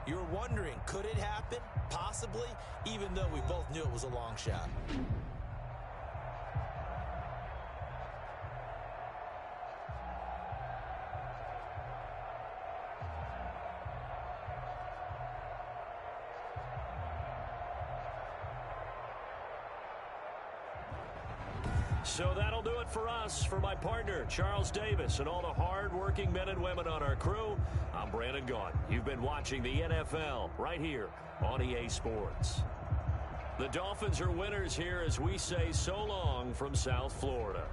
You were wondering, could it happen? Possibly, even though we both knew it was a long shot. So that'll do it for us. For my partner, Charles Davis, and all the hard-working men and women on our crew, I'm Brandon Gaudin. You've been watching the NFL right here on EA Sports. The Dolphins are winners here as we say so long from South Florida.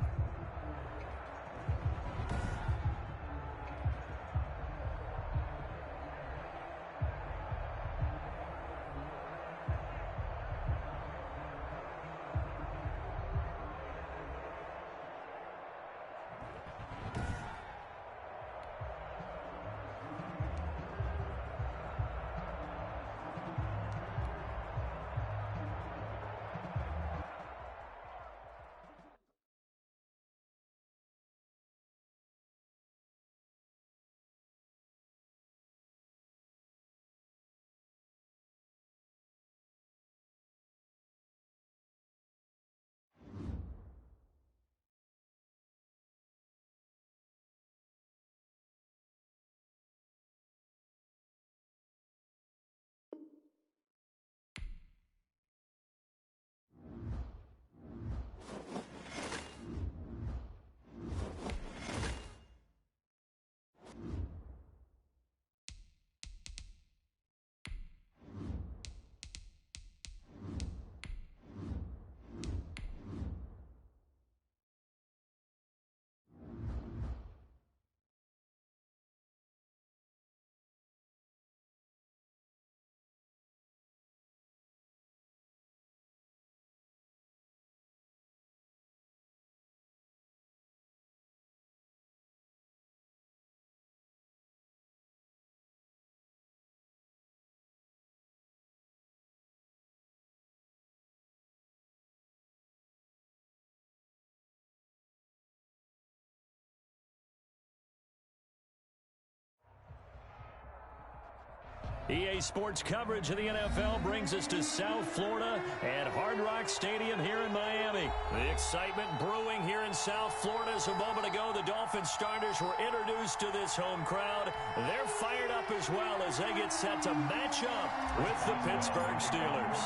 EA Sports coverage of the NFL brings us to South Florida at Hard Rock Stadium here in Miami. The excitement brewing here in South Florida as a moment ago the Dolphins starters were introduced to this home crowd. They're fired up as well as they get set to match up with the Pittsburgh Steelers.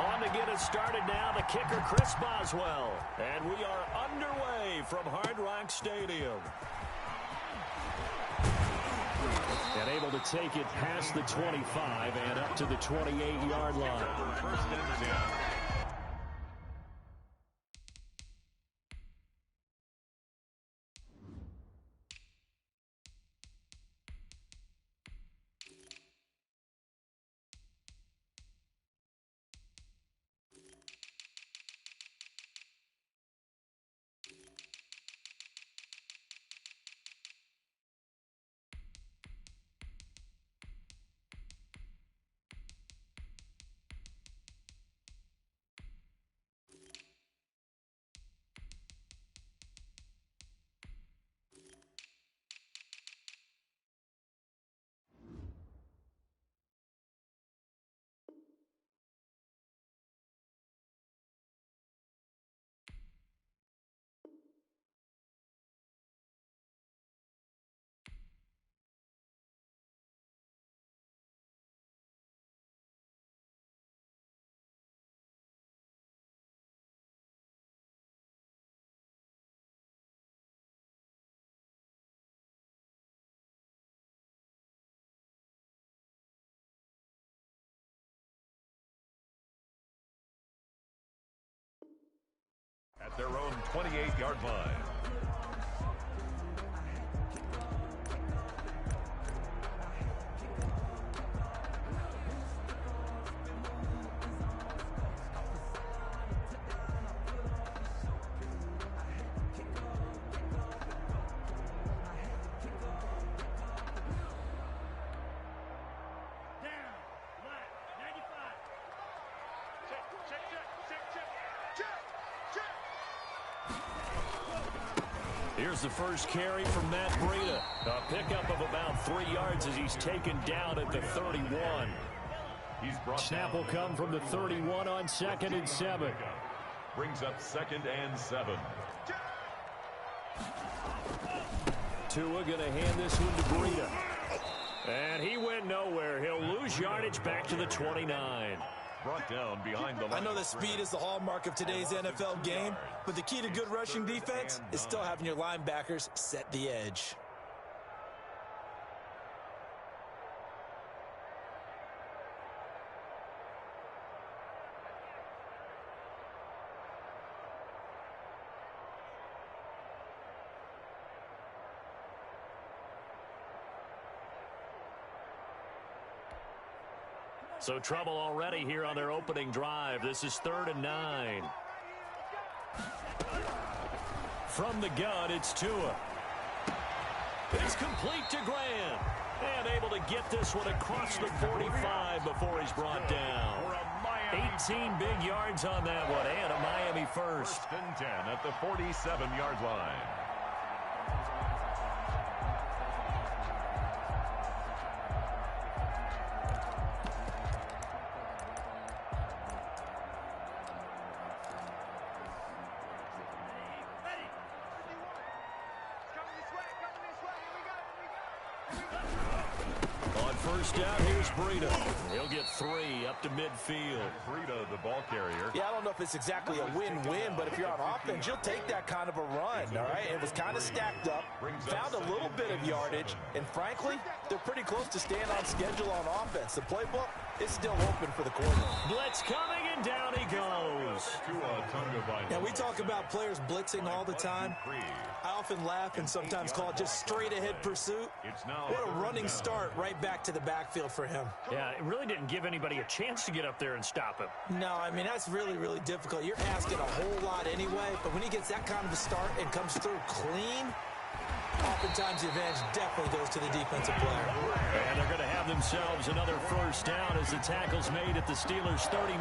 On to get us started now, the kicker Chris Boswell. And we are underway from Hard Rock Stadium. And able to take it past the 25 and up to the 28-yard line. At their own 28-yard line. Here's the first carry from Matt Breida. A pickup of about 3 yards as he's taken down at the 31. Snap will come from the 31 on 2nd and 7. Brings up 2nd and 7. Tua going to hand this one to Breida. And he went nowhere. He'll lose yardage back to the 29. Brought down behind the line. I know that speed is the hallmark of today's NFL game, but the key to good rushing defense is still having your linebackers set the edge. So trouble already here on their opening drive. This is 3rd and 9. From the gun, it's Tua. It's complete to Graham. And able to get this one across the 45 before he's brought down. 18 big yards on that one, and a Miami first. 1st and 10 at the 47-yard line. First down, here's Breida. He'll get 3 up to midfield. Breida, the ball carrier. Yeah, I don't know if it's exactly a win-win, but if you're on offense, you'll take that kind of a run, all right? It was kind of stacked up, found a little bit of yardage, and frankly, they're pretty close to staying on schedule on offense. The playbook is still open for the quarter. Blitz coming, and down he goes. Yeah, we talk about players blitzing all the time. I often laugh and sometimes call it just straight-ahead pursuit. What a running start right back to the backfield for him. Yeah, it really didn't give anybody a chance to get up there and stop him. No, I mean, that's really, really difficult. You're asking a whole lot anyway, but when he gets that kind of a start and comes through clean, oftentimes the advantage definitely goes to the defensive player. And they're going to have themselves another first down as the tackle's made at the Steelers' 39.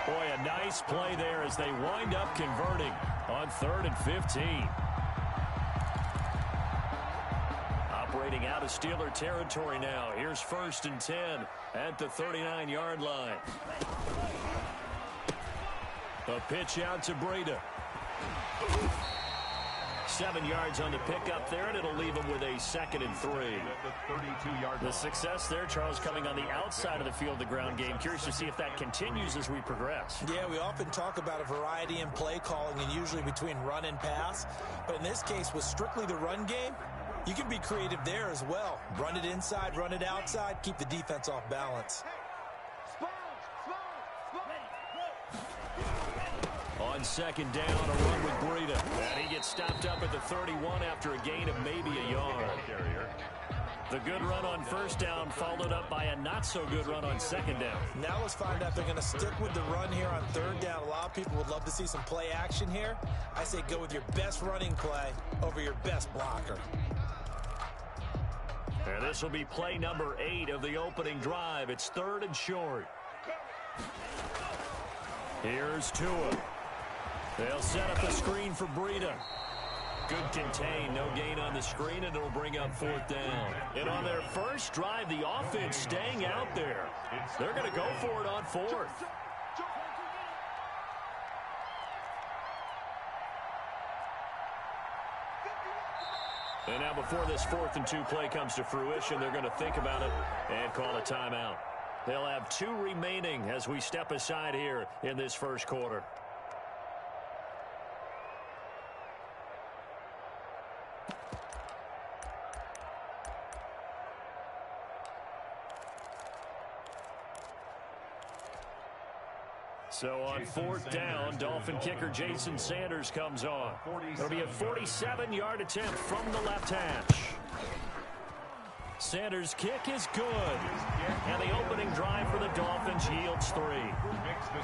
Boy, a nice play there as they wind up converting on 3rd and 15. Operating out of Steeler territory now. Here's 1st and 10 at the 39-yard line. A pitch out to Breida. 7 yards on the pickup there, and it'll leave him with a 2nd and 3. The success there, Charles, coming on the outside of the field, the ground game. Curious to see if that continues as we progress. Yeah, we often talk about a variety in play calling and usually between run and pass. But in this case, with strictly the run game, you can be creative there as well. Run it inside, run it outside, keep the defense off balance. On 2nd down, a run with Breida. And he gets stopped up at the 31 after a gain of maybe a yard. The good run on 1st down followed up by a not-so-good run on 2nd down. Now let's find out if they're going to stick with the run here on 3rd down. A lot of people would love to see some play action here. I say go with your best running play over your best blocker. And this will be play number 8 of the opening drive. It's 3rd and short. Here's Tua. They'll set up a screen for Breida. Good contain, no gain on the screen, and it'll bring up 4th down. And on their first drive, the offense staying out there. They're going to go for it on 4th. And now before this 4th and 2 play comes to fruition, they're going to think about it and call a timeout. They'll have 2 remaining as we step aside here in this first quarter. So on 4th down, Dolphin kicker Jason Sanders comes on. It'll be a 47-yard attempt from the left hash. Sanders' kick is good. And the opening drive for the Dolphins yields 3.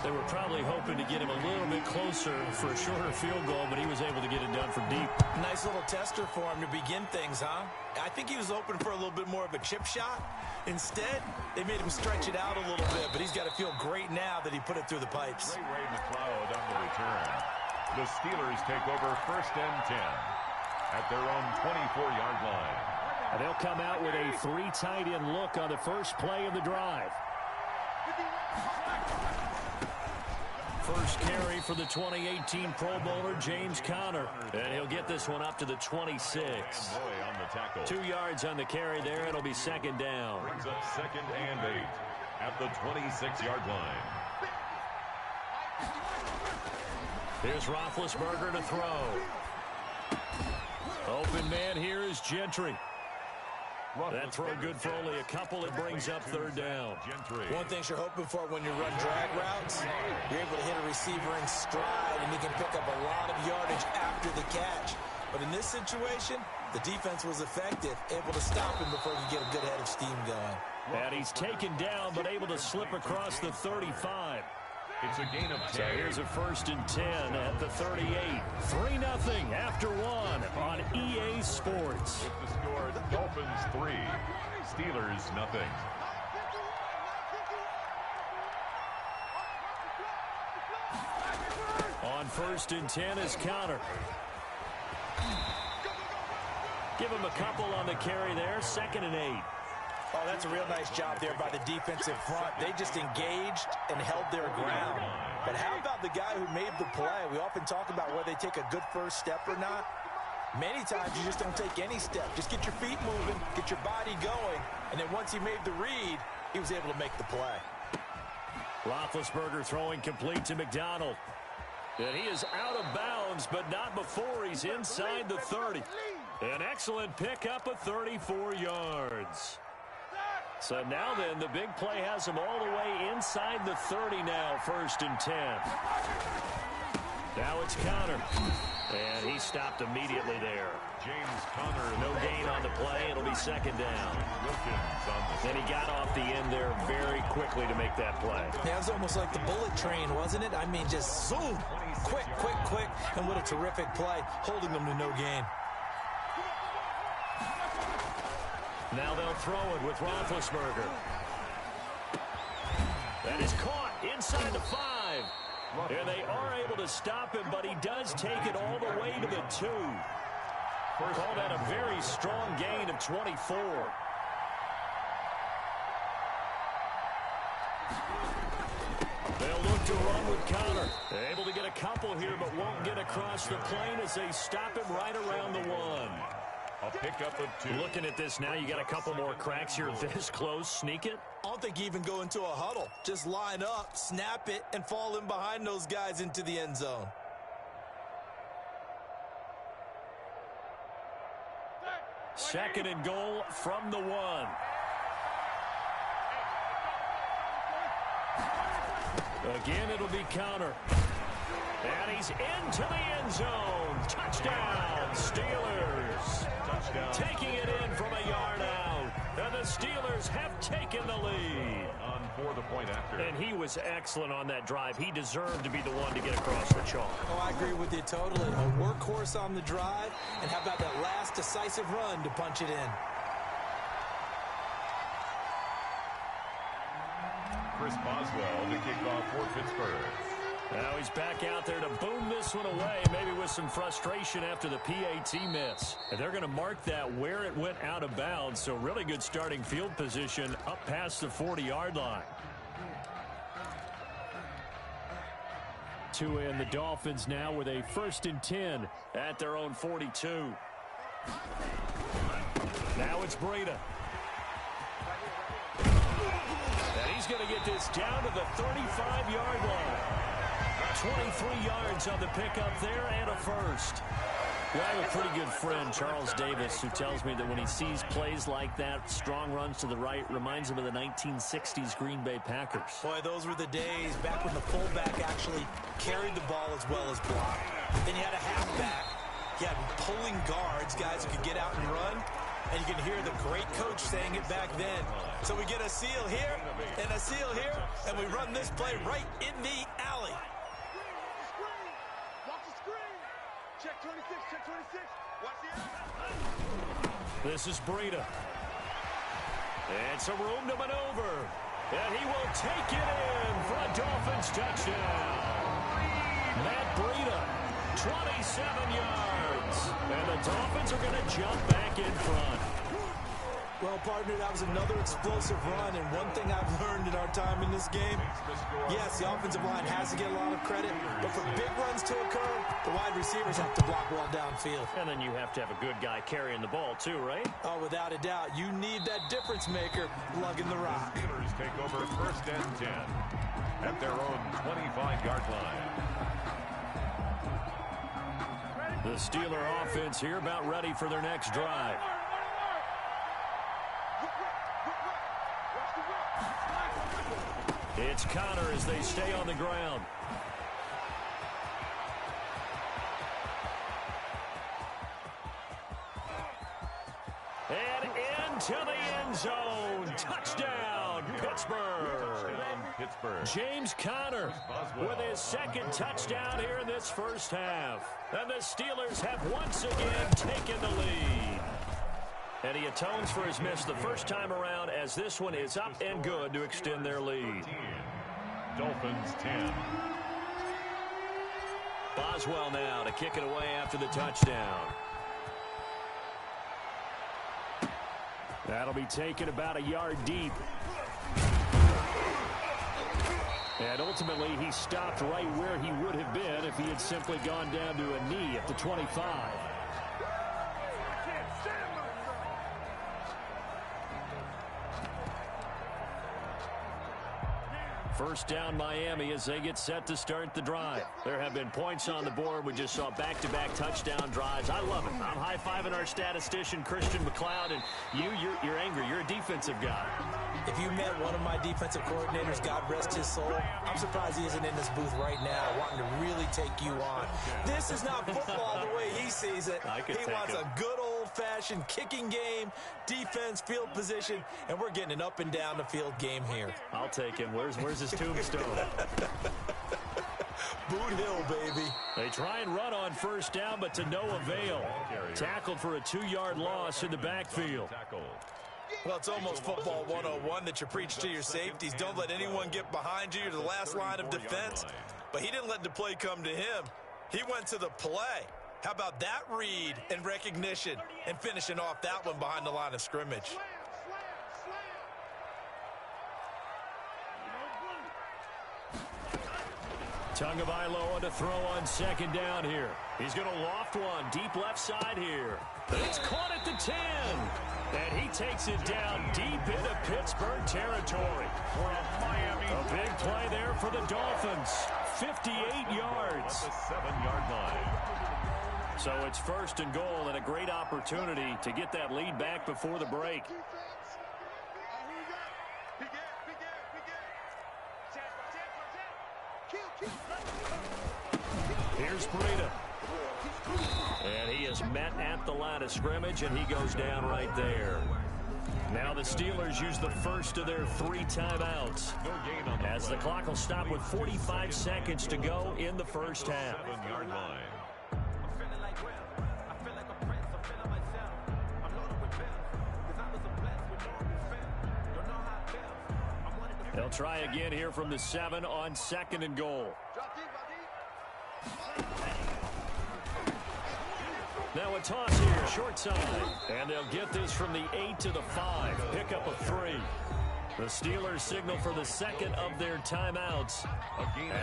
They were probably hoping to get him a little bit closer for a shorter field goal, but he was able to get it done from deep. Nice little tester for him to begin things, huh? I think he was open for a little bit more of a chip shot. Instead, they made him stretch it out a little bit, but he's got to feel great now that he put it through the pipes. Ray McLeod on the return. The Steelers take over 1st and 10. at their own 24-yard line. And they'll come out with a 3 tight end look on the first play of the drive. First carry for the 2018 Pro Bowler, James Conner. And he'll get this one up to the 26. On the tackle. 2 yards on the carry there. It'll be second down. Brings up 2nd and 8 at the 26-yard line. Here's Roethlisberger to throw. Open man here is Gentry. That throw good for only a couple. It brings up 3rd down. One thing you're hoping for when you run drag routes, you're able to hit a receiver in stride, and he can pick up a lot of yardage after the catch. But in this situation, the defense was effective, able to stop him before he could get a good head of steam going. And he's taken down, but able to slip across the 35. It's a gain of 10. So here's a 1st and 10 at the 38. 3-0 after 1 on EA Sports. With the score, Dolphins 3, Steelers nothing. On 1st and 10 is Conner. Give him a couple on the carry there. 2nd and 8. Oh, that's a real nice job there by the defensive front. They just engaged and held their ground. But how about the guy who made the play? We often talk about whether they take a good first step or not. Many times you just don't take any step. Just get your feet moving, get your body going, and then once he made the read, he was able to make the play. Roethlisberger throwing complete to McDonald. And he is out of bounds, but not before he's inside the 30. An excellent pickup of 34 yards. So now then, the big play has him all the way inside the 30 now, 1st and 10. Now it's Conner. And he stopped immediately there. James Conner. No gain on the play. It'll be 2nd down. Wilkins on the Then he got off the end there very quickly to make that play. Yeah, it was almost like the bullet train, wasn't it? I mean, just zoom. Quick, quick, quick. And what a terrific play, holding them to no gain. Now they'll throw it with Roethlisberger. That is caught inside the 5. And they are able to stop him, but he does take it all the way to the 2. Call that a very strong gain of 24. They'll look to run with Conner. They're able to get a couple here, but won't get across the plane as they stop him right around the 1. A pickup of 2. Looking at this now, you got a couple more cracks here this close. Sneak it. I don't think you even go into a huddle. Just line up, snap it, and fall in behind those guys into the end zone. Second and goal from the 1. Again, it'll be Conner. And he's into the end zone. Touchdown, Steelers. Touchdown. Taking it in from a yard out. And the Steelers have taken the lead. On for the point after. And he was excellent on that drive. He deserved to be the one to get across the chalk. Oh, I agree with you totally. A workhorse on the drive. And how about that last decisive run to punch it in? Chris Boswell to kick off for Pittsburgh. Now he's back out there to boom this one away, maybe with some frustration after the PAT miss. And they're going to mark that where it went out of bounds, so really good starting field position up past the 40-yard line. To end the Dolphins now with a 1st and 10 at their own 42. Now it's Breida. And he's going to get this down to the 35-yard line. 23 yards on the pickup there and a first. Well, I have a pretty good friend, Charles Davis, who tells me that when he sees plays like that, strong runs to the right, reminds him of the 1960s Green Bay Packers. Boy, those were the days back when the fullback actually carried the ball as well as blocked. Then you had a halfback. You had pulling guards, guys who could get out and run. And you can hear the great coach saying it back then. So we get a seal here and a seal here, and we run this play right in the alley. Check 26, check 26. Watch the This is Breida. And some room to maneuver. And he will take it in for a Dolphins touchdown. Matt Breida, 27 yards. And the Dolphins are going to jump back in front. Well, partner, that was another explosive run, and one thing I've learned in our time in this game, yes, the offensive line has to get a lot of credit, but for big runs to occur, the wide receivers have to block well downfield. And then you have to have a good guy carrying the ball too, right? Oh, without a doubt. You need that difference maker lugging the rock. Steelers take over 1st and 10 at their own 25-yard line. The Steeler offense here about ready for their next drive. It's Connor as they stay on the ground. And into the end zone. Touchdown, Pittsburgh. James Conner with his 2nd touchdown here in this first half. And the Steelers have once again taken the lead. And he atones for his miss the first time around as this one is up and good to extend their lead. Dolphins 10. Boswell now to kick it away after the touchdown. That'll be taken about a yard deep. And ultimately, he stopped right where he would have been if he had simply gone down to a knee at the 25. First down Miami as they get set to start the drive. There have been points on the board. We just saw back-to-back touchdown drives. I love it. I'm high-fiving our statistician, Christian McLeod, and you're angry. You're a defensive guy. If you met one of my defensive coordinators, God rest his soul, I'm surprised he isn't in this booth right now wanting to really take you on. This is not football the way he sees it. He wants a good old-fashioned kicking game, defense, field position, and we're getting an up and down the field game here. I'll take him. Where's his tombstone? Boot Hill, baby. They try and run on first down, but to no avail. Tackled for a 2-yard loss in the backfield. Well, it's almost football 101 that you preach to your safeties. Don't let anyone get behind you. You're the last line of defense. But he didn't let the play come to him. He went to the play. How about that read and recognition and finishing off that one behind the line of scrimmage? Tagovailoa to throw on 2nd down here. He's going to loft one deep left side here. It's caught at the 10. And he takes it down deep into Pittsburgh territory. A big play there for the Dolphins. 58 yards. The 7-yard line. So it's 1st and goal and a great opportunity to get that lead back before the break. Here's Breida. And he is met at the line of scrimmage, and he goes down right there. Now the Steelers use the first of their 3 timeouts as the clock will stop with 45 seconds to go in the first half. 7-yard line. They'll try again here from the 7 on 2nd and goal. Now a toss here, short side. And they'll get this from the 8 to the 5. Pick up a 3. The Steelers signal for the 2nd of their timeouts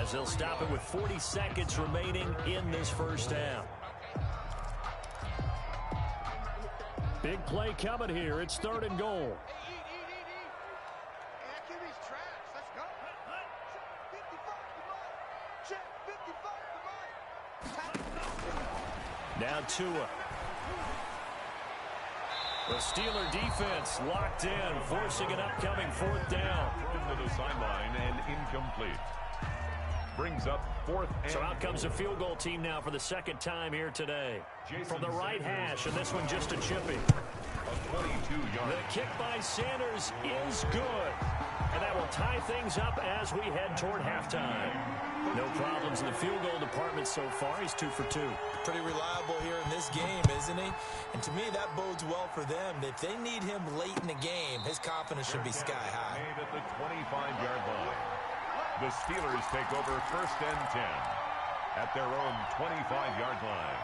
as they'll stop it with 40 seconds remaining in this first half. Big play coming here. It's 3rd and goal. Now Tua. The Steeler defense locked in, forcing an upcoming 4th down. Into the sideline and incomplete. Brings up 4th and So out comes the field goal team now for the 2nd time here today. From the right hash, and this one just a chipping. a 22-yard. The kick by Sanders is good. And that will tie things up as we head toward halftime. No problems in the field goal department so far. He's 2 for 2. Pretty reliable here in this game, isn't he? And to me, that bodes well for them. If they need him late in the game, his confidence should be sky high. Made at the 25-yard line. The Steelers take over 1st and 10. at their own 25-yard line.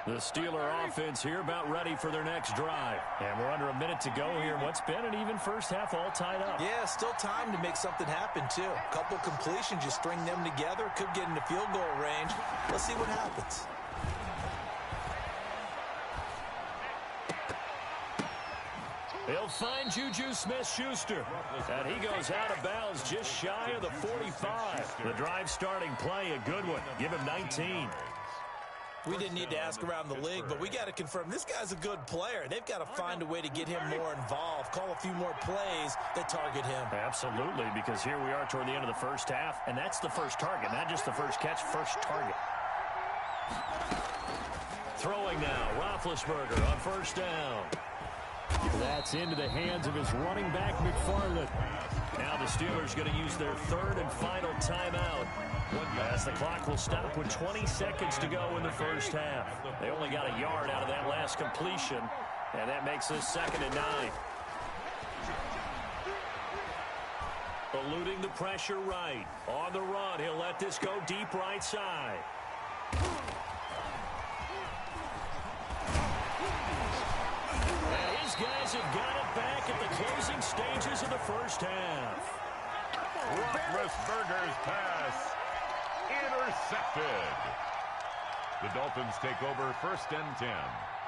The Steeler offense here about ready for their next drive. And we're under a minute to go here. What's been an even first half all tied up. Yeah, still time to make something happen, too. A couple completions, just string them together. Could get into field goal range. Let's see what happens. He'll find Juju Smith-Schuster. And he goes out of bounds just shy of the 45. The drive starting play, a good one. Give him 19. We didn't need to ask around the league, but we got to confirm this guy's a good player. They've got to find a way to get him more involved, call a few more plays that target him. Absolutely, because here we are toward the end of the first half, and that's the first target, not just the first catch, first target. Throwing now, Roethlisberger on first down. That's into the hands of his running back, McFarland. Now the Steelers going to use their third and final timeout, as the clock will stop with 20 seconds to go in the first half. They only got a yard out of that last completion, and that makes this 2nd and 9. Eluding the pressure right. On the run, he'll let this go deep right side. And his guys have got it back at the closing stages of the first half. Roethlisberger's pass intercepted. The Dolphins take over 1st and 10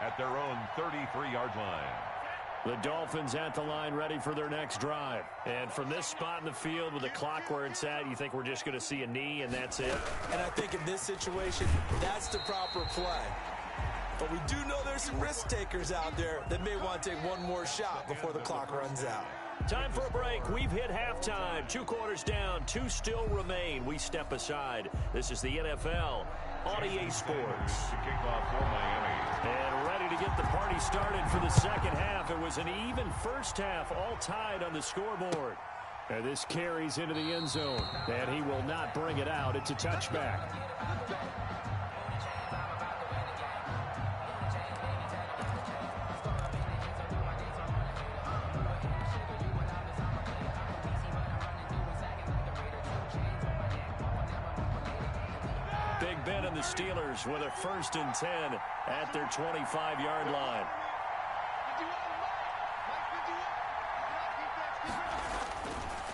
at their own 33-yard line. The Dolphins at the line ready for their next drive. And from this spot in the field with the clock where it's at, you think we're just going to see a knee and that's it? And I think in this situation, that's the proper play. But we do know there's some risk takers out there that may want to take one more shot before the clock runs out. Time for a break. We've hit halftime. 2 quarters down. 2 still remain. We step aside. This is the NFL on EA Sports. Kickoff for Miami. And ready to get the party started for the second half. It was an even first half, all tied on the scoreboard. And this carries into the end zone. And he will not bring it out. It's a touchback. Big Ben and the Steelers with a 1st and 10 at their 25-yard line.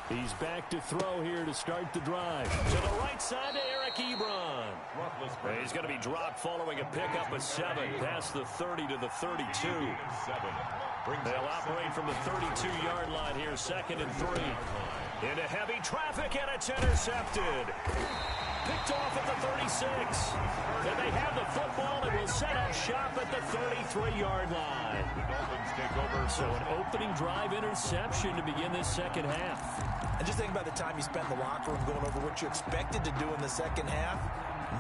He's back to throw here to start the drive. To the right side to Eric Ebron. He's going to be dropped following a pickup of 7 past the 30 to the 32. They'll operate from the 32-yard line here, 2nd and 3. Into heavy traffic, and it's intercepted. Picked off at the 36. And they have the football and will set up shop at the 33-yard line. So an opening drive interception to begin this second half. And just think about the time you spent in the locker room going over what you expected to do in the second half.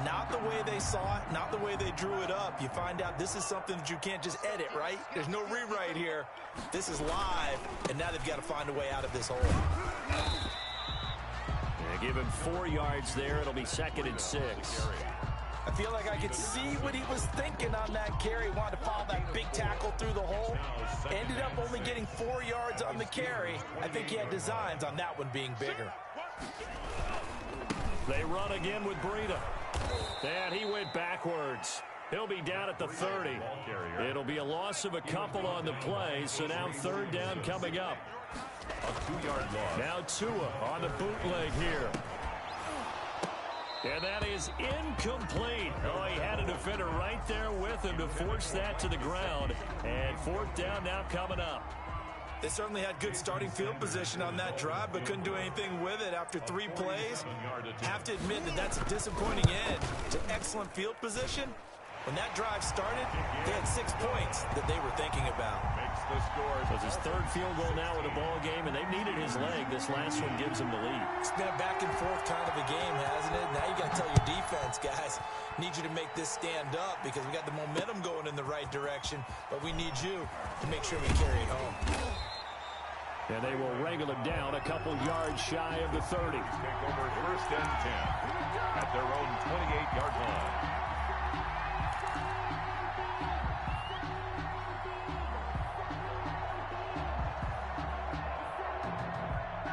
Not the way they saw it, not the way they drew it up. You find out this is something that you can't just edit, right? There's no rewrite here. This is live, and now they've got to find a way out of this hole. Give him 4 yards there. It'll be 2nd and 6. I feel like I could see what he was thinking on that carry. Wanted to follow that big tackle through the hole. Ended up only getting 4 yards on the carry. I think he had designs on that one being bigger. They run again with Breida. And he went backwards. He'll be down at the 30. It'll be a loss of a couple on the play, so now 3rd down coming up. A 2-yard loss. Now Tua on the bootleg here. And that is incomplete. Oh, he had a defender right there with him to force that to the ground. And 4th down now coming up. They certainly had good starting field position on that drive, but couldn't do anything with it after 3 plays. Have to admit that that's a disappointing end to excellent field position. When that drive started, they had 6 points that they were thinking about. Makes the score. So it's his 3rd field goal now in the ball game, and they've needed his leg. This last one gives him the lead. It's been a back and forth kind of a game, hasn't it? Now you got to tell your defense, guys, need you to make this stand up because we got the momentum going in the right direction, but we need you to make sure we carry it home. And they will wrangle him down a couple yards shy of the 30. Take over 1st and 10 at their own 28-yard line.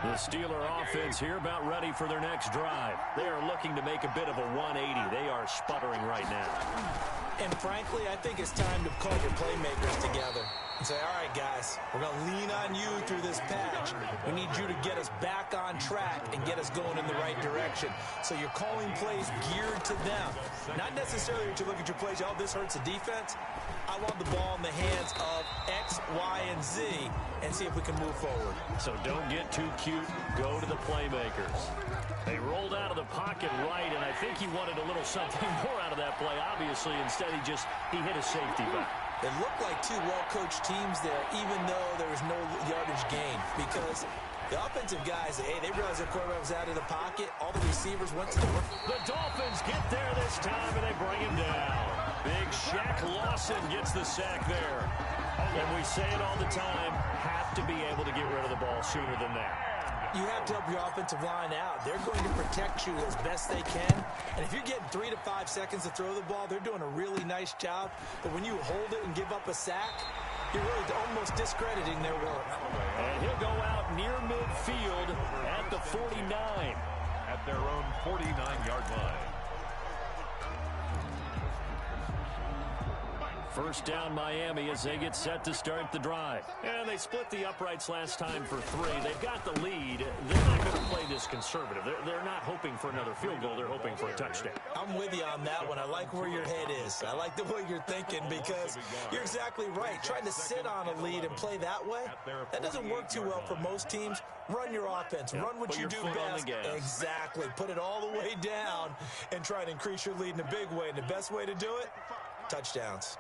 The Steeler offense here about ready for their next drive. They are looking to make a bit of a 180. They are sputtering right now. And frankly, I think it's time to call your playmakers together and say, all right, guys, we're going to lean on you through this patch. We need you to get us back on track and get us going in the right direction. So you're calling plays geared to them. Not necessarily to look at your plays, oh, this hurts the defense. I want the ball in the hands of X, Y, and Z and see if we can move forward. So don't get too cute. Go to the playmakers. They rolled out of the pocket right, and I think he wanted a little something more out of that play, obviously. Instead, he hit a safety back. It looked like two well-coached teams there, even though there was no yardage gain, because the offensive guys, hey, they realized their quarterback was out of the pocket. All the receivers went to the work. The Dolphins get there this time, and they bring him down. Big Shaq Lawson gets the sack there. And we say it all the time, have to be able to get rid of the ball sooner than that. You have to help your offensive line out. They're going to protect you as best they can. And if you're getting 3 to 5 seconds to throw the ball, they're doing a really nice job. But when you hold it and give up a sack, you're really almost discrediting their work. And he'll go out near midfield at the 49. At their own 49-yard line. First down, Miami, as they get set to start the drive. And they split the uprights last time for 3. They've got the lead. They're not going to play this conservative. They're not hoping for another field goal. They're hoping for a touchdown. I'm with you on that one. I like where your head is. I like the way you're thinking because you're exactly right. Trying to sit on a lead and play that way, that doesn't work too well for most teams. Run your offense. Run what you do best. Exactly. Put it all the way down and try to increase your lead in a big way. And the best way to do it, touchdowns.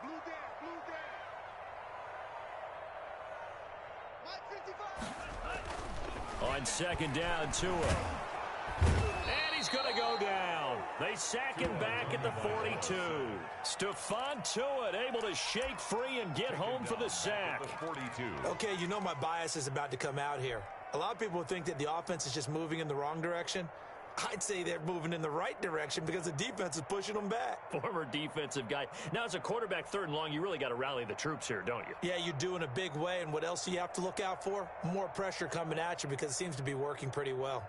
On second down, Tua. And he's going to go down. They sack him back at the 42. Stephon Tuitt able to shake free and get home for the sack. Okay, you know my bias is about to come out here. A lot of people think that the offense is just moving in the wrong direction. I'd say they're moving in the right direction because the defense is pushing them back. Former defensive guy. Now, as a quarterback, third and long, you really got to rally the troops here, don't you? Yeah, you do in a big way. And what else do you have to look out for? More pressure coming at you because it seems to be working pretty well.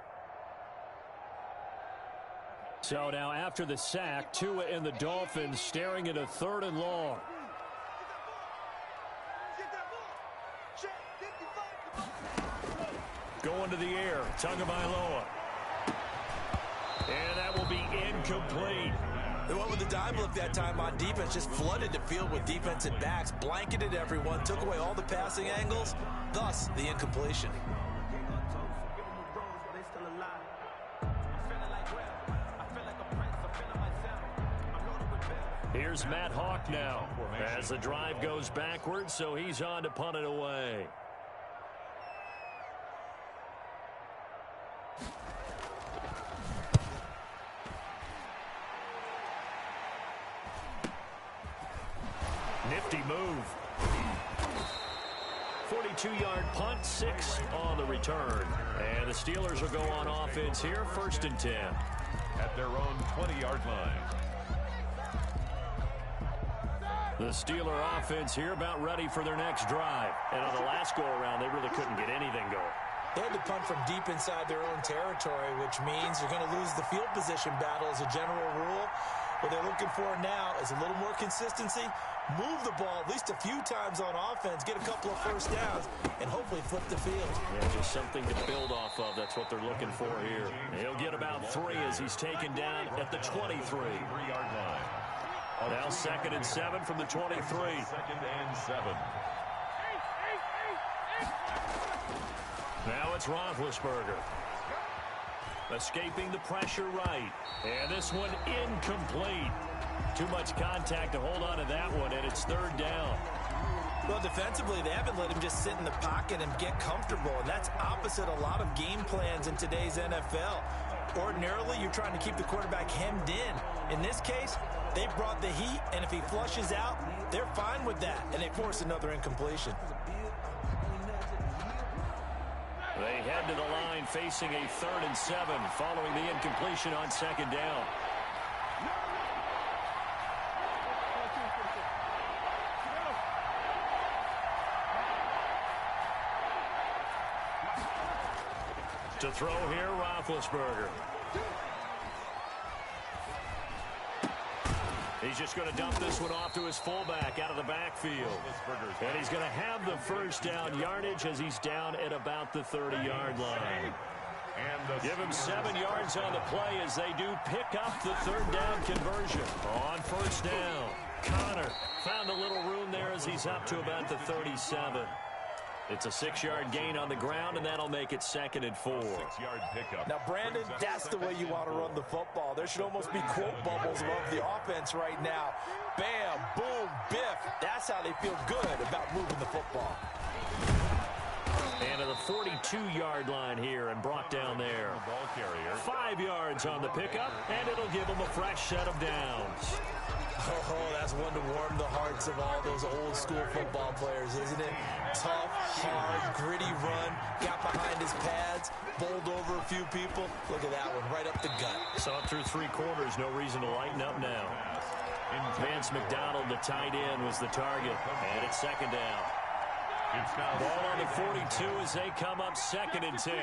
So now after the sack, Tua and the Dolphins staring at a third and long. Going to the air, Tagovailoa. And that will be incomplete. They went with the dime look that time on defense, just flooded the field with defensive backs, blanketed everyone, took away all the passing angles, thus the incompletion. Here's Matt Hawk now as the drive goes backwards, so he's on to punt it away. Nifty move. 42-yard punt, 6 on the return. And the Steelers will go on offense here, 1st and 10. At their own 20-yard line. The Steeler offense here about ready for their next drive. And on the last go-around, they really couldn't get anything going. They had to punt from deep inside their own territory, which means you're going to lose the field position battle as a general rule. What they're looking for now is a little more consistency, move the ball at least a few times on offense, get a couple of first downs, and hopefully flip the field. Yeah, just something to build off of. That's what they're looking for here. He'll get about 3 as he's taken down at the 23-yard line. Now 2nd and 7 from the 23. 2nd and 7. Now it's Roethlisberger. Escaping the pressure right. And this one incomplete. Too much contact to hold on to that one, and it's 3rd down. Well, defensively, they haven't let him just sit in the pocket and get comfortable, and that's opposite a lot of game plans in today's NFL. Ordinarily, you're trying to keep the quarterback hemmed in. In this case, they brought the heat, and if he flushes out, they're fine with that, and they force another incompletion. They head to the line facing a 3rd and 7 following the incompletion on 2nd down. To throw here, Roethlisberger. He's just going to dump this one off to his fullback out of the backfield. And he's going to have the first down yardage as he's down at about the 30-yard line. Give him 7 yards on the play as they do pick up the third down conversion. On first down, Connor found a little room there as he's up to about the 37. It's a 6-yard gain on the ground, and that'll make it 2nd and 4. 6-yard pickup. Now, Brandon, that's the way you want to run the football. There should almost be quote bubbles above the offense right now. Bam, boom, biff. That's how they feel good about moving the football. And to the 42-yard line here and brought down there. 5 yards on the pickup, and it'll give them a fresh set of downs. Oh, that's one to warm the hearts of all those old-school football players, isn't it? Tough, hard, gritty run, got behind his pads, bowled over a few people. Look at that one, right up the gut. Saw it through 3 quarters, no reason to lighten up now. Vance McDonald, the tight end, was the target, and it's 2nd down. Ball on the 42 as they come up 2nd and 10.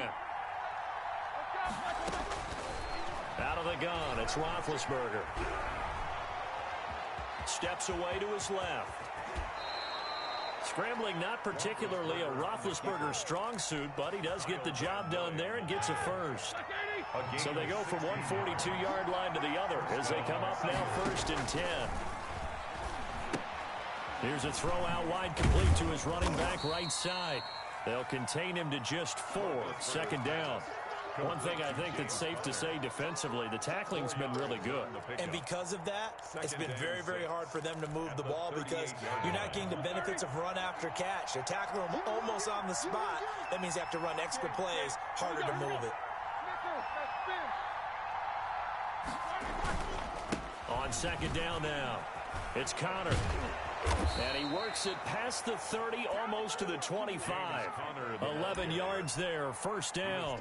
Out of the gun, it's Roethlisberger. Steps away to his left. Scrambling, not particularly a Roethlisberger strong suit, but he does get the job done there and gets a first. So they go from one 42-yard line to the other as they come up now 1st and 10. Here's a throw out wide, complete to his running back right side. They'll contain him to just 4. 2nd down. One thing I think that's safe to say defensively, the tackling's been really good. And because of that, it's been very, very hard for them to move the ball because you're not getting the benefits of run after catch. They're tackling them almost on the spot. That means you have to run extra plays, harder to move it. On 2nd down now, it's Connor. And he works it past the 30, almost to the 25. 11 yards there, 1st down.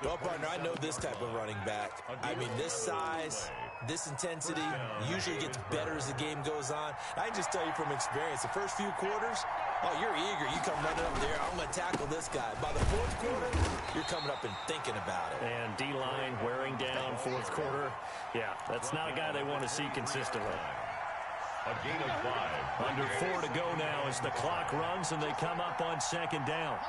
Well, partner, I know this type of running back. I mean, this size, this intensity usually gets better as the game goes on. I can just tell you from experience, the first few quarters, oh, you're eager. You come running up there, I'm going to tackle this guy. By the 4th quarter, you're coming up and thinking about it. And D-line wearing down 4th quarter. Yeah, that's not a guy they want to see consistently. A gain of 5. Under 4 to go now as the clock runs and they come up on 2nd down.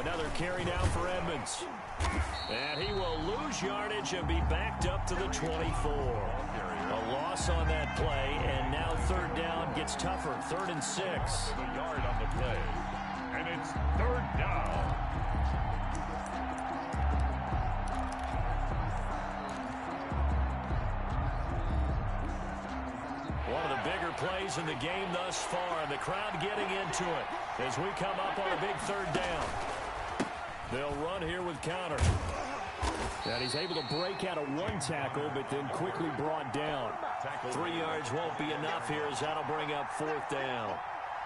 Another carry down for Edmonds. And he will lose yardage and be backed up to the 24. A loss on that play, and now 3rd down gets tougher. 3rd and 6. A yard on the play. And it's 3rd down. One of the bigger plays in the game thus far. The crowd getting into it as we come up on a big 3rd down. They'll run here with Connor. And he's able to break out of 1 tackle, but then quickly brought down. 3 yards won't be enough here as that'll bring up 4th down.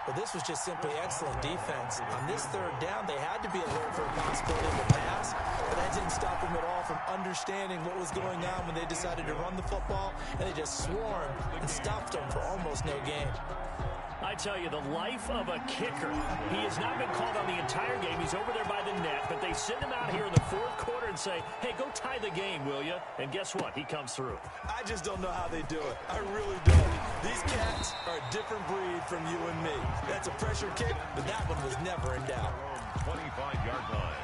Well, this was just simply excellent defense. On this 3rd down, they had to be alert for a possibility of a pass, but that didn't stop them at all from understanding what was going on when they decided to run the football, and they just swarmed and stopped them for almost no gain. I tell you, the life of a kicker. He has not been called on the entire game. He's over there by the net, but they send him out here in the 4th quarter and say, hey, go tie the game, will you? And guess what? He comes through. I just don't know how they do it. I really don't. These cats are a different breed from you and me. That's a pressure kick, but that one was never in doubt. 25-yard line.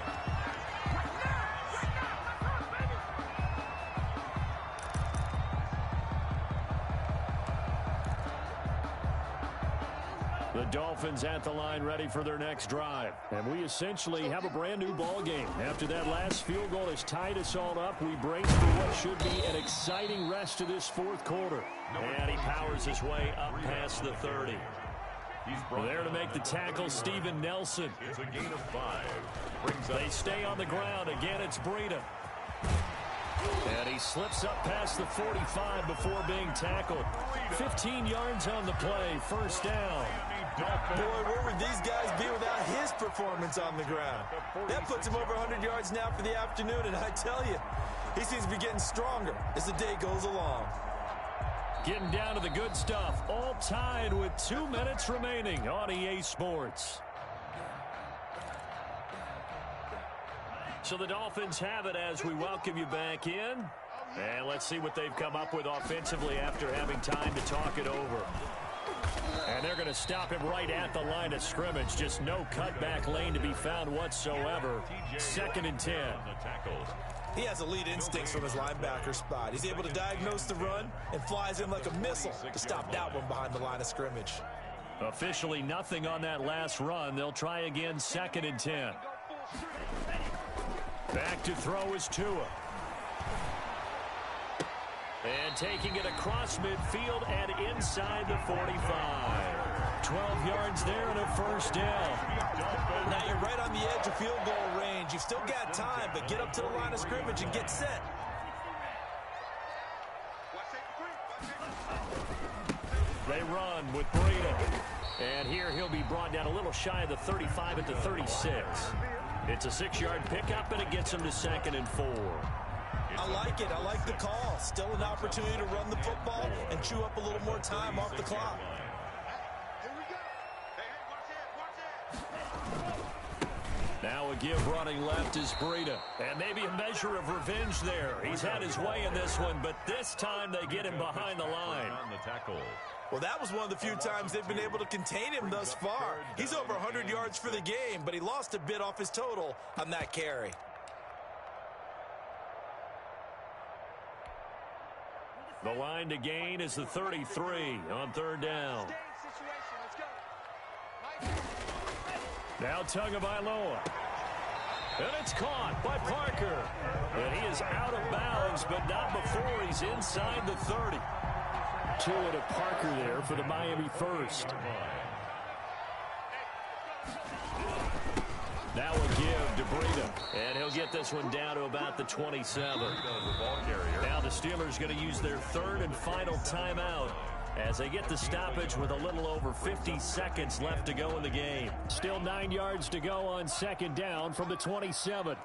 The Dolphins at the line ready for their next drive. And we essentially have a brand new ball game. After that last field goal has tied us all up, we brace for what should be an exciting rest of this 4th quarter. And he powers his way up past the 30. There to make the tackle, Steven Nelson. It's a gain of 5. They stay on the ground. Again, it's Breida. And he slips up past the 45 before being tackled. 15 yards on the play, 1st down. Boy, where would these guys be without his performance on the ground? That puts him over 100 yards now for the afternoon, and I tell you, he seems to be getting stronger as the day goes along. Getting down to the good stuff. All tied with 2 minutes remaining on EA Sports. So the Dolphins have it as we welcome you back in. And let's see what they've come up with offensively after having time to talk it over. And they're going to stop him right at the line of scrimmage. Just no cutback lane to be found whatsoever. 2nd and 10. He has elite instincts from his linebacker spot. He's able to diagnose the run and flies in like a missile to stop that one behind the line of scrimmage. Officially nothing on that last run. They'll try again, 2nd and 10. Back to throw is Tua. And taking it across midfield and inside the 45. 12 yards there and a first down. Now you're right on the edge of field goal range. You've still got time, but get up to the line of scrimmage and get set. They run with Breida. And here he'll be brought down a little shy of the 35 at the 36. It's a 6-yard pickup, and it gets him to 2nd and 4. I like it. I like the call. Still an opportunity to run the football and chew up a little more time off the clock. Now a give running left is Breida. And maybe a measure of revenge there. He's had his way in this one, but this time they get him behind the line. Well, that was one of the few times they've been able to contain him thus far. He's over 100 yards for the game, but he lost a bit off his total on that carry. The line to gain is the 33 on 3rd down. Now Tagovailoa. And it's caught by Parker. And he is out of bounds, but not before he's inside the 30. Tua to Parker there for the Miami first. Now a give to Breida. And he'll get this one down to about the 27. Now the Steelers going to use their 3rd and final timeout as they get the stoppage with a little over 50 seconds left to go in the game. Still 9 yards to go on 2nd down from the 27.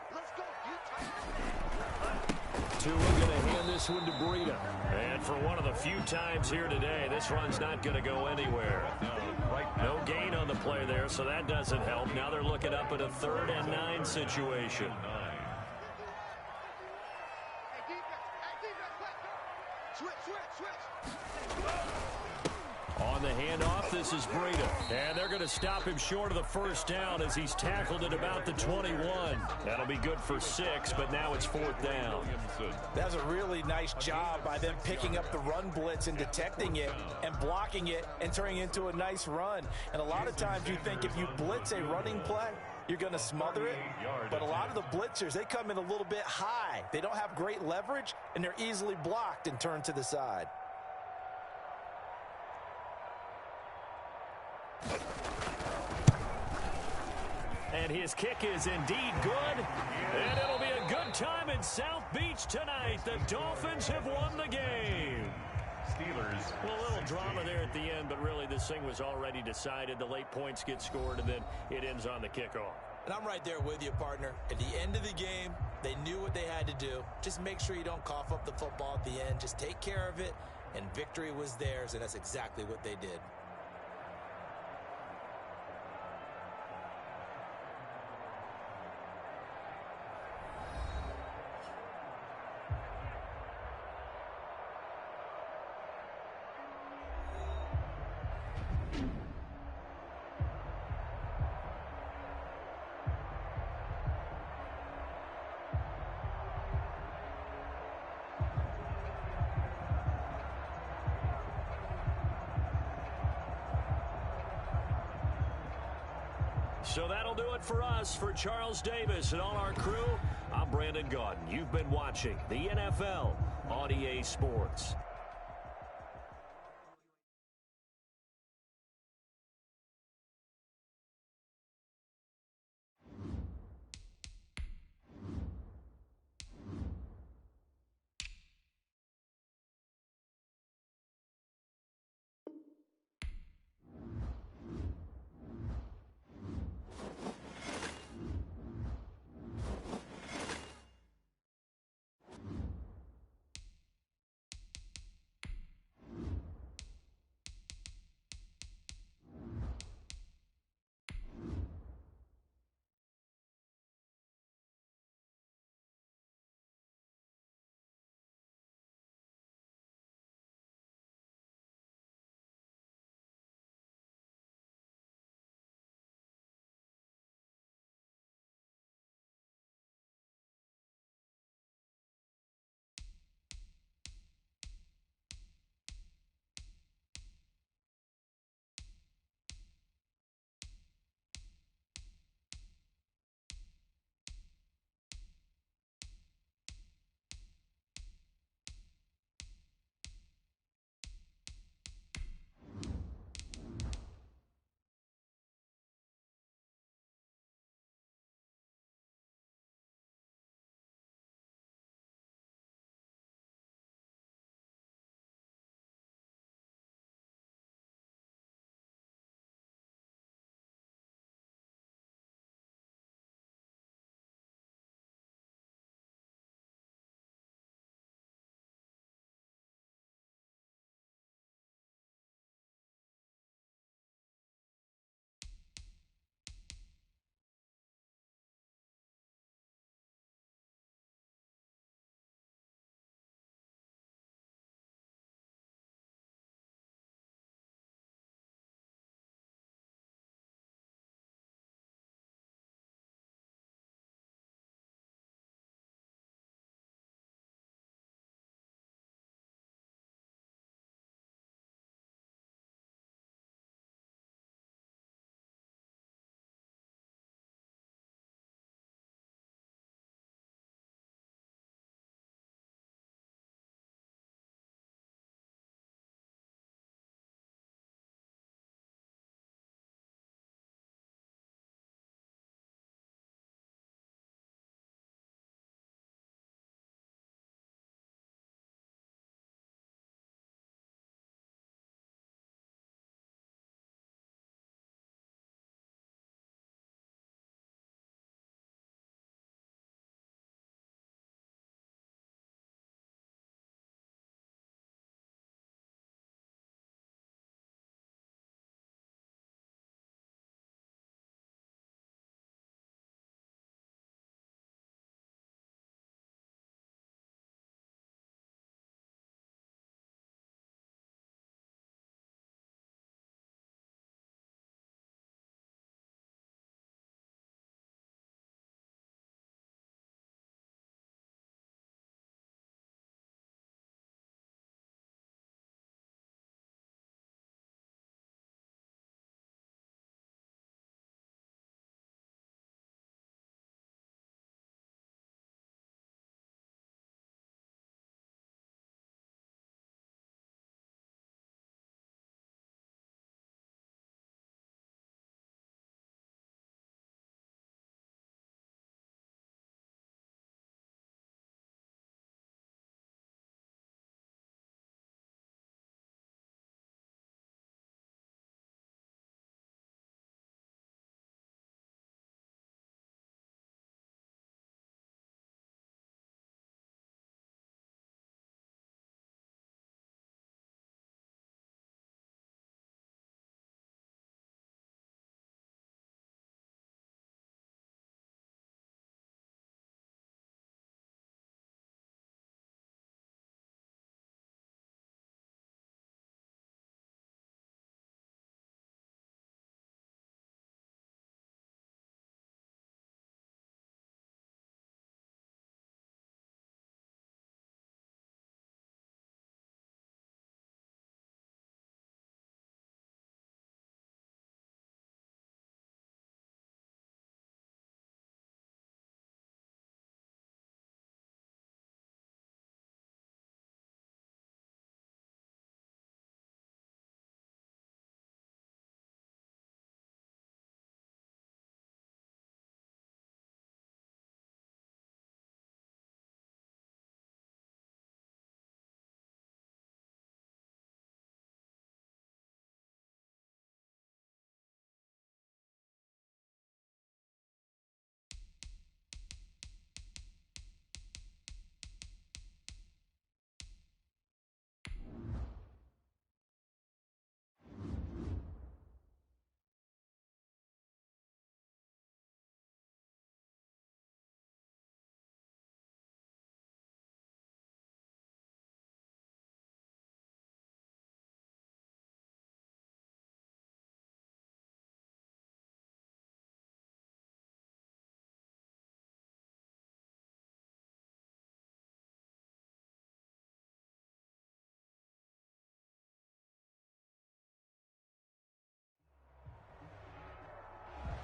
Tua going to hand this one to Breida. And for one of the few times here today, this run's not going to go anywhere. No gain on the play there, so that doesn't help. Now they're looking up at a 3rd and 9 situation. On the handoff, this is Breida. And they're going to stop him short of the first down as he's tackled at about the 21. That'll be good for 6, but now it's 4th down. That was a really nice job by them picking up the run blitz and detecting it and blocking it and turning it into a nice run. And a lot of times you think if you blitz a running play, you're going to smother it. But a lot of the blitzers, they come in a little bit high. They don't have great leverage, and they're easily blocked and turned to the side. And his kick is indeed good. And it'll be a good time in South Beach tonight. The Dolphins have won the game. Steelers. Well, a little drama there at the end, but really this thing was already decided. The late points get scored, and then it ends on the kickoff. And I'm right there with you, partner. At the end of the game, they knew what they had to do. Just make sure you don't cough up the football at the end. Just take care of it, and victory was theirs, and that's exactly what they did. So that'll do it for us. For Charles Davis and all our crew, I'm Brandon Gaudin. You've been watching the NFL on EA Sports.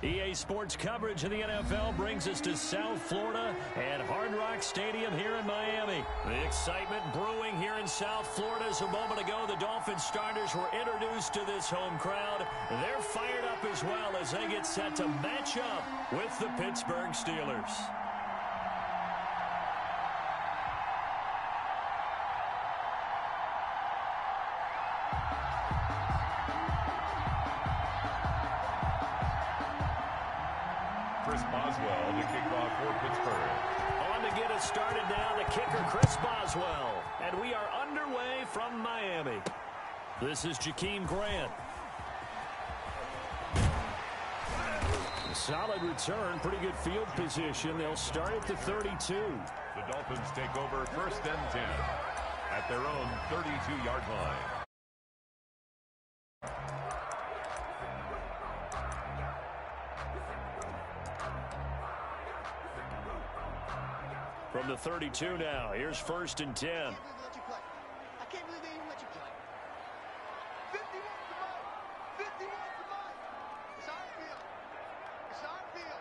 EA Sports coverage of the NFL brings us to South Florida and Hard Rock Stadium here in Miami. The excitement brewing here in South Florida as a moment ago the Dolphins starters were introduced to this home crowd. They're fired up as well as they get set to match up with the Pittsburgh Steelers. Boswell to kick off for Pittsburgh. On to get us started now, the kicker, Chris Boswell. And we are underway from Miami. This is Jakeem Grant. A solid return, pretty good field position. They'll start at the 32. The Dolphins take over 1st and 10 at their own 32-yard line. From the 32 now, here's 1st and 10. I can't believe they even let you play. 51 to Mike. 51 to Mike. It's our field. It's our field.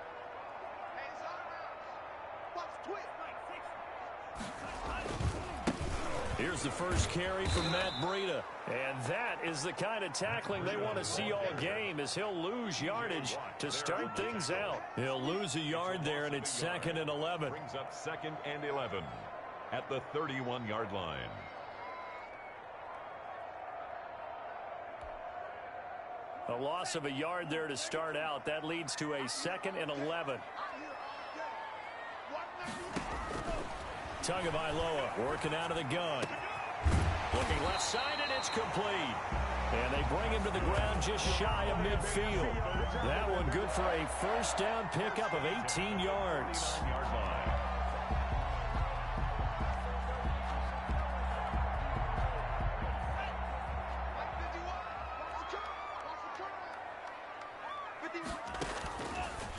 Hey, it's our house. Watch twist. Here's the first carry from Matt Breida. And that is the kind of tackling they want to see all game as he'll lose yardage to start things out. He'll lose a yard there, and it's 2nd and 11. Brings up 2nd and 11 at the 31-yard line. A loss of a yard there to start out. That leads to a 2nd and 11. Tagovailoa working out of the gun. Looking left side, and it's complete. And they bring him to the ground just shy of midfield. That one good for a 1st down pickup of 18 yards.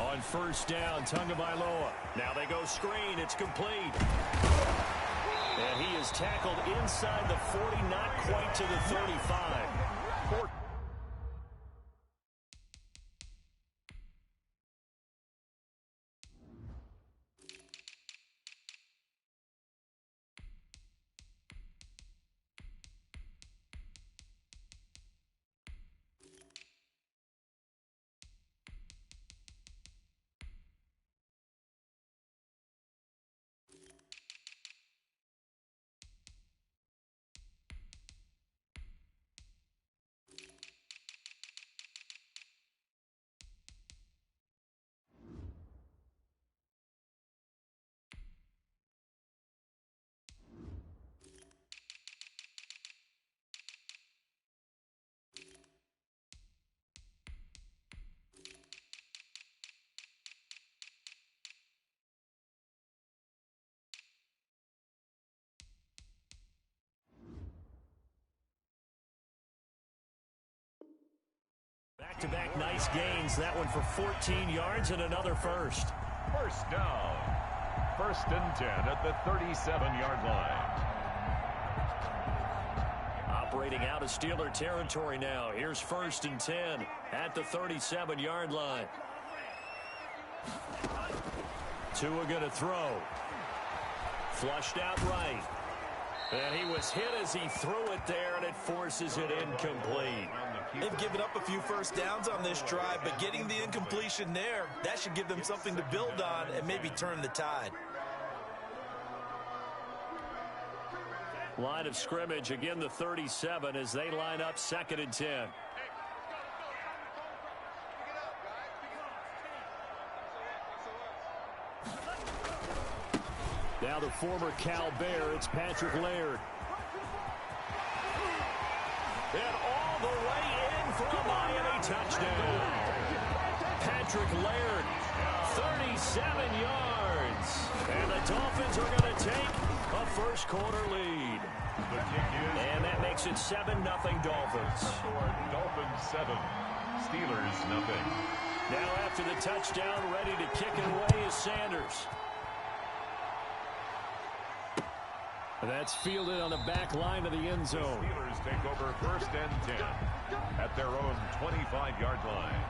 On 1st down, Tagovailoa. Now they go screen. It's complete. And he is tackled inside the 40, not quite to the 35. Back-to-back nice gains. That one for 14 yards and another first. 1st down. 1st and 10 at the 37-yard line. Operating out of Steeler territory now. Here's 1st and 10 at the 37-yard line. Tua going to throw. Flushed out right. And he was hit as he threw it there, and it forces it incomplete. They've given up a few 1st downs on this drive, but getting the incompletion there, that should give them something to build on and maybe turn the tide. Line of scrimmage, again the 37 as they line up 2nd and 10. Now the former Cal Bear, it's Patrick Laird. And all the way in for a Miami touchdown. Patrick Laird, 37 yards. And the Dolphins are going to take a 1st quarter lead. And that makes it 7-0 Dolphins. Dolphins 7, Steelers nothing. Now after the touchdown, ready to kick it away is Sanders. That's fielded on the back line of the end zone. The Steelers take over 1st and 10 at their own 25-yard line.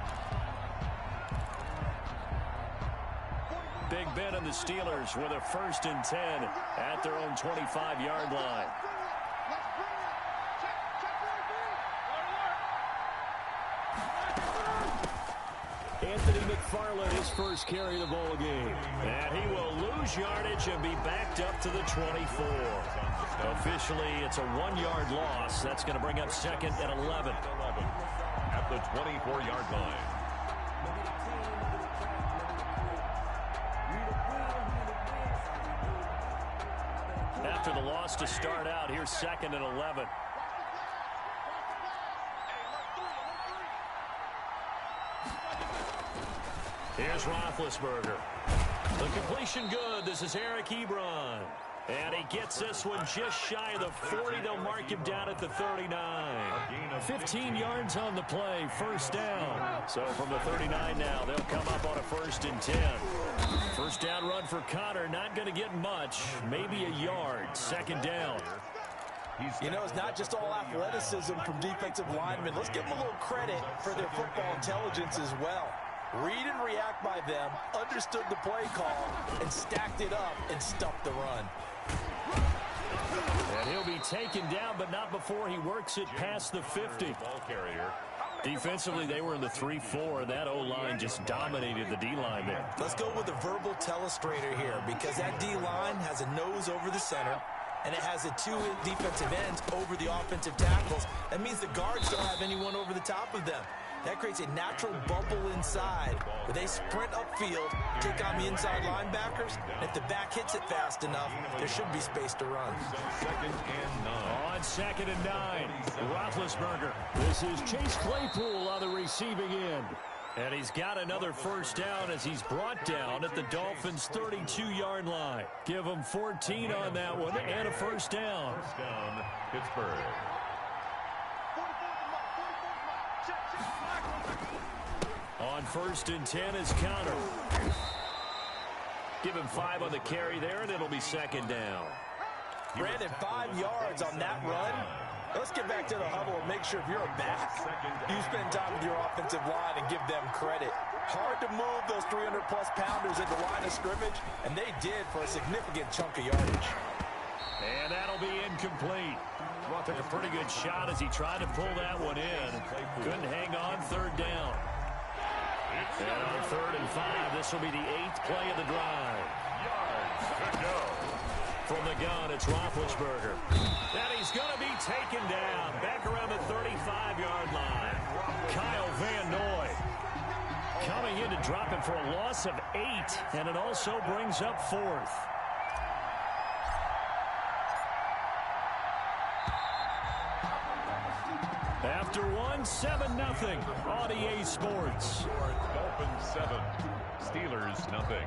Big Ben and the Steelers with a 1st and 10 at their own 25-yard line. Anthony McFarland, his first carry of the ball game. And he will lose yardage and be backed up to the 24. Officially, it's a 1-yard loss. That's going to bring up 2nd and 11. At the 24-yard line. After the loss to start out, here's 2nd and 11. Here's Roethlisberger. The completion good. This is Eric Ebron. And he gets this one just shy of the 40. They'll mark him down at the 39. 15 yards on the play. 1st down. So from the 39 now, they'll come up on a 1st and 10. 1st down run for Connor. Not going to get much. Maybe a yard. 2nd down. You know, it's not just all athleticism from defensive linemen. Let's give them a little credit for their football intelligence as well. Read and react by them, understood the play call, and stacked it up and stuffed the run. And he'll be taken down, but not before he works it past the 50. Ball carrier. Defensively, they were in the 3-4. That O-line just dominated the D-line there. Let's go with a verbal telestrator here, because that D-line has a nose over the center, and it has a 2 defensive ends over the offensive tackles. That means the guards don't have anyone over the top of them. That creates a natural bubble inside where they sprint upfield, take on the inside linebackers. And if the back hits it fast enough, there should be space to run. 2nd and 9. On 2nd and 9, Roethlisberger. This is Chase Claypool on the receiving end. And he's got another 1st down as he's brought down at the Dolphins' 32-yard line. Give him 14 on that one and a 1st down. 1st down, Pittsburgh. On 1st and 10 is Connor. Give him 5 on the carry there, and it'll be 2nd down. Brandon, 5 yards on that run. Let's get back to the huddle and make sure if you're a back, you spend time with your offensive line and give them credit. Hard to move those 300-plus pounders at the line of scrimmage, and they did for a significant chunk of yardage. And that'll be incomplete. Took a pretty good shot as he tried to pull that one in. Couldn't hang on. 3rd down. And on 3rd and 5, this will be the 8th play of the drive. Yards to go. From the gun, it's Roethlisberger. And he's going to be taken down. Back around the 35-yard line. Kyle Van Noy coming in to drop him for a loss of 8. And it also brings up 4th. After 7-0 on EA Sports. Dolphins 7, Steelers nothing.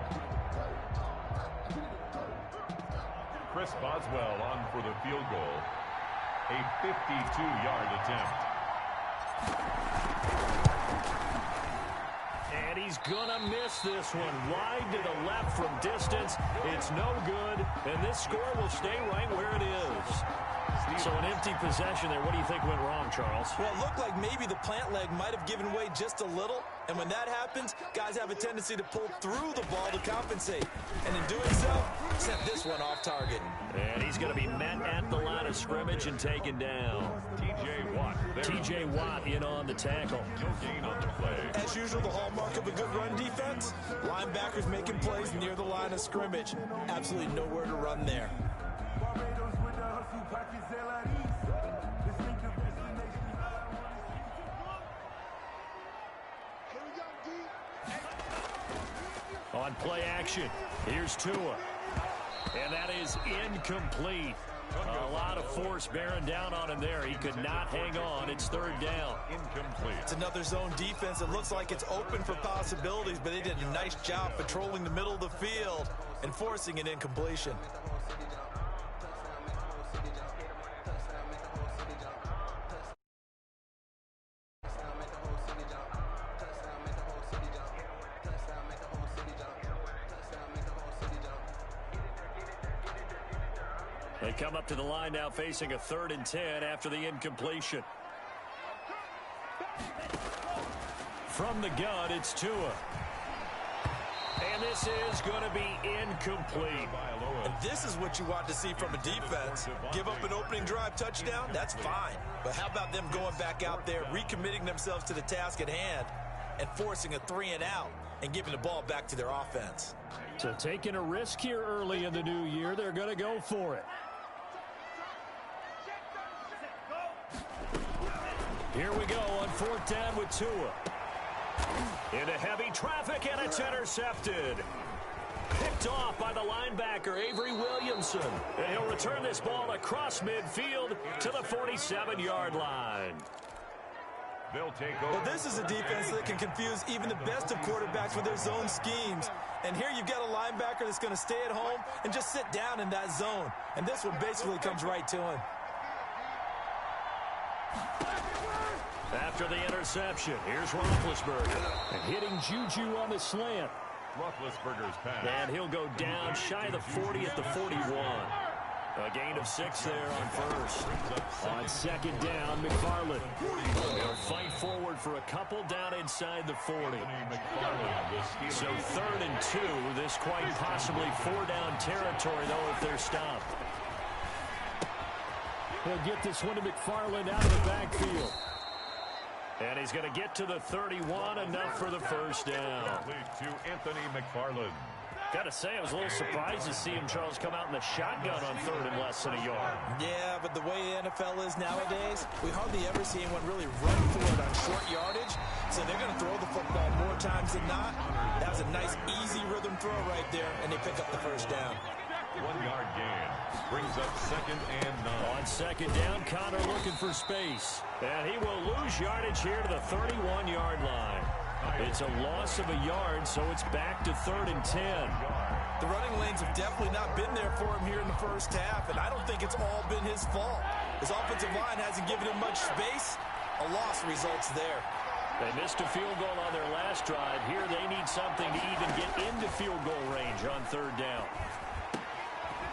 Chris Boswell on for the field goal. A 52-yard attempt. And he's going to miss this one. Wide to the left from distance. It's no good. And this score will stay right where it is. So an empty possession there. What do you think went wrong, Charles? Well, it looked like maybe the plant leg might have given way just a little. And when that happens, guys have a tendency to pull through the ball to compensate. And in doing so, sent this one off target. And he's going to be met at the line of scrimmage and taken down. T.J. Watt. T.J. Watt in on the tackle. No gain on the play. As usual, the hallmark of a good run defense, linebackers making plays near the line of scrimmage. Absolutely nowhere to run there. On play action, here's Tua. And that is incomplete. A lot of force bearing down on him there. He could not hang on. It's 3rd down. Incomplete. It's another zone defense. It looks like it's open for possibilities, but they did a nice job patrolling the middle of the field and forcing an incompletion. They come up to the line now facing a 3rd and 10 after the incompletion. From the gun, it's Tua. And this is going to be incomplete. And this is what you want to see from a defense. Give up an opening drive touchdown, that's fine. But how about them going back out there, recommitting themselves to the task at hand, and forcing a 3-and-out and giving the ball back to their offense. So taking a risk here early in the new year, they're going to go for it. Here we go on 4th down with Tua. Into heavy traffic, and it's intercepted. Picked off by the linebacker, Avery Williamson. And he'll return this ball across midfield to the 47-yard line. They'll take over. Well, this is a defense that can confuse even the best of quarterbacks with their zone schemes. And here you've got a linebacker that's going to stay at home and just sit down in that zone. And this one basically comes right to him. After the interception, here's Roethlisberger. And hitting Juju on the slant. Roethlisberger's pass. And he'll go down shy of the 40 at the 41. A gain of 6 there on first. On 2nd down, McFarland. They'll fight forward for a couple down inside the 40. So 3rd and 2. This quite possibly 4-down territory, though, if they're stopped. He'll get this one to McFarland out of the backfield. And he's going to get to the 31, enough for the first down. To Anthony McFarland. Got to say, I was a little surprised to see him, Charles, come out in the shotgun on 3rd and less than a yard. Yeah, but the way the NFL is nowadays, we hardly ever see anyone really run for it on short yardage. So they're going to throw the football more times than not. That was a nice, easy rhythm throw right there, and they pick up the first down. 1-yard gain. Brings up 2nd and 9. On 2nd down, Connor looking for space. And he will lose yardage here to the 31-yard line. It's a loss of a yard, so it's back to 3rd and 10. The running lanes have definitely not been there for him here in the first half, and I don't think it's all been his fault. His offensive line hasn't given him much space. A loss results there. They missed a field goal on their last drive. Here they need something to even get into field goal range on 3rd down.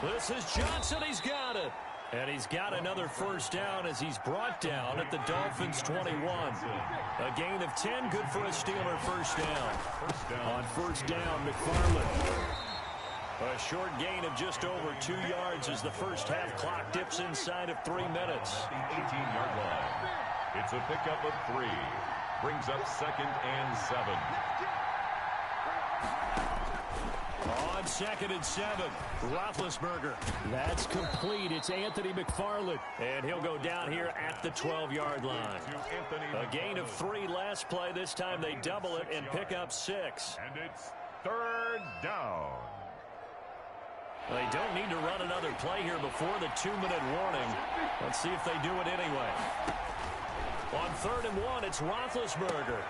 This is Johnson. He's got it. And he's got another first down as he's brought down at the Dolphins' 21. A gain of 10, good for a Steeler first down. On 1st down, McFarland. A short gain of just over 2 yards as the first half clock dips inside of 3 minutes. The 18-yard line. It's a pickup of 3. Brings up 2nd and 7. On 2nd and 7, Roethlisberger. That's complete. It's Anthony McFarland. And he'll go down here at the 12-yard line. A gain of 3 last play. This time they double it and pick up 6. And it's 3rd down. They don't need to run another play here before the 2-minute warning. Let's see if they do it anyway. On 3rd and 1, it's Roethlisberger.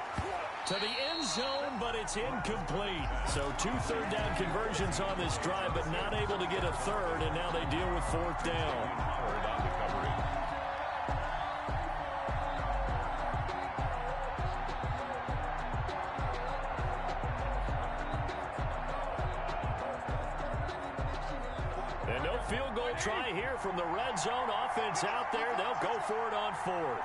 To the end zone, but it's incomplete. So 2 third-down conversions on this drive, but not able to get a third, and now they deal with 4th down. And no field goal try here from the red zone. Offense out there. They'll go for it on 4th.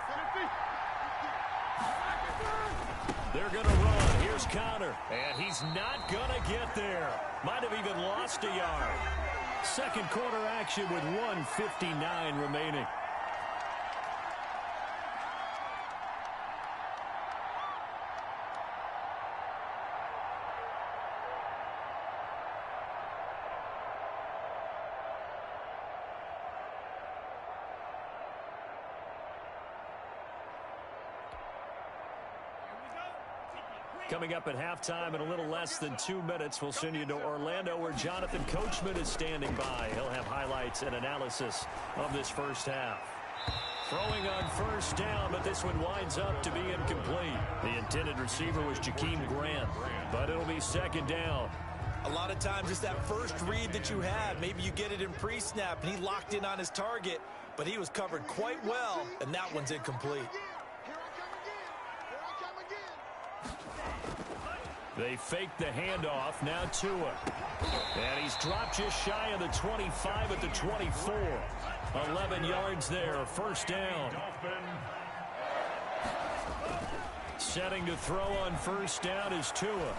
They're going to run. Here's Connor. And he's not going to get there. Might have even lost a yard. Second quarter action with 1:59 remaining. Coming up at halftime in a little less than 2 minutes, we'll send you to Orlando where Jonathan Coachman is standing by. He'll have highlights and analysis of this first half. Throwing on 1st down, but this one winds up to be incomplete. The intended receiver was Jakeem Grant, but it'll be 2nd down. A lot of times it's that first read that you have. Maybe you get it in pre-snap, and he locked in on his target, but he was covered quite well, and that one's incomplete. They fake the handoff. Now Tua. And he's dropped just shy of the 25 at the 24. 11 yards there. 1st down. Setting to throw on 1st down is Tua.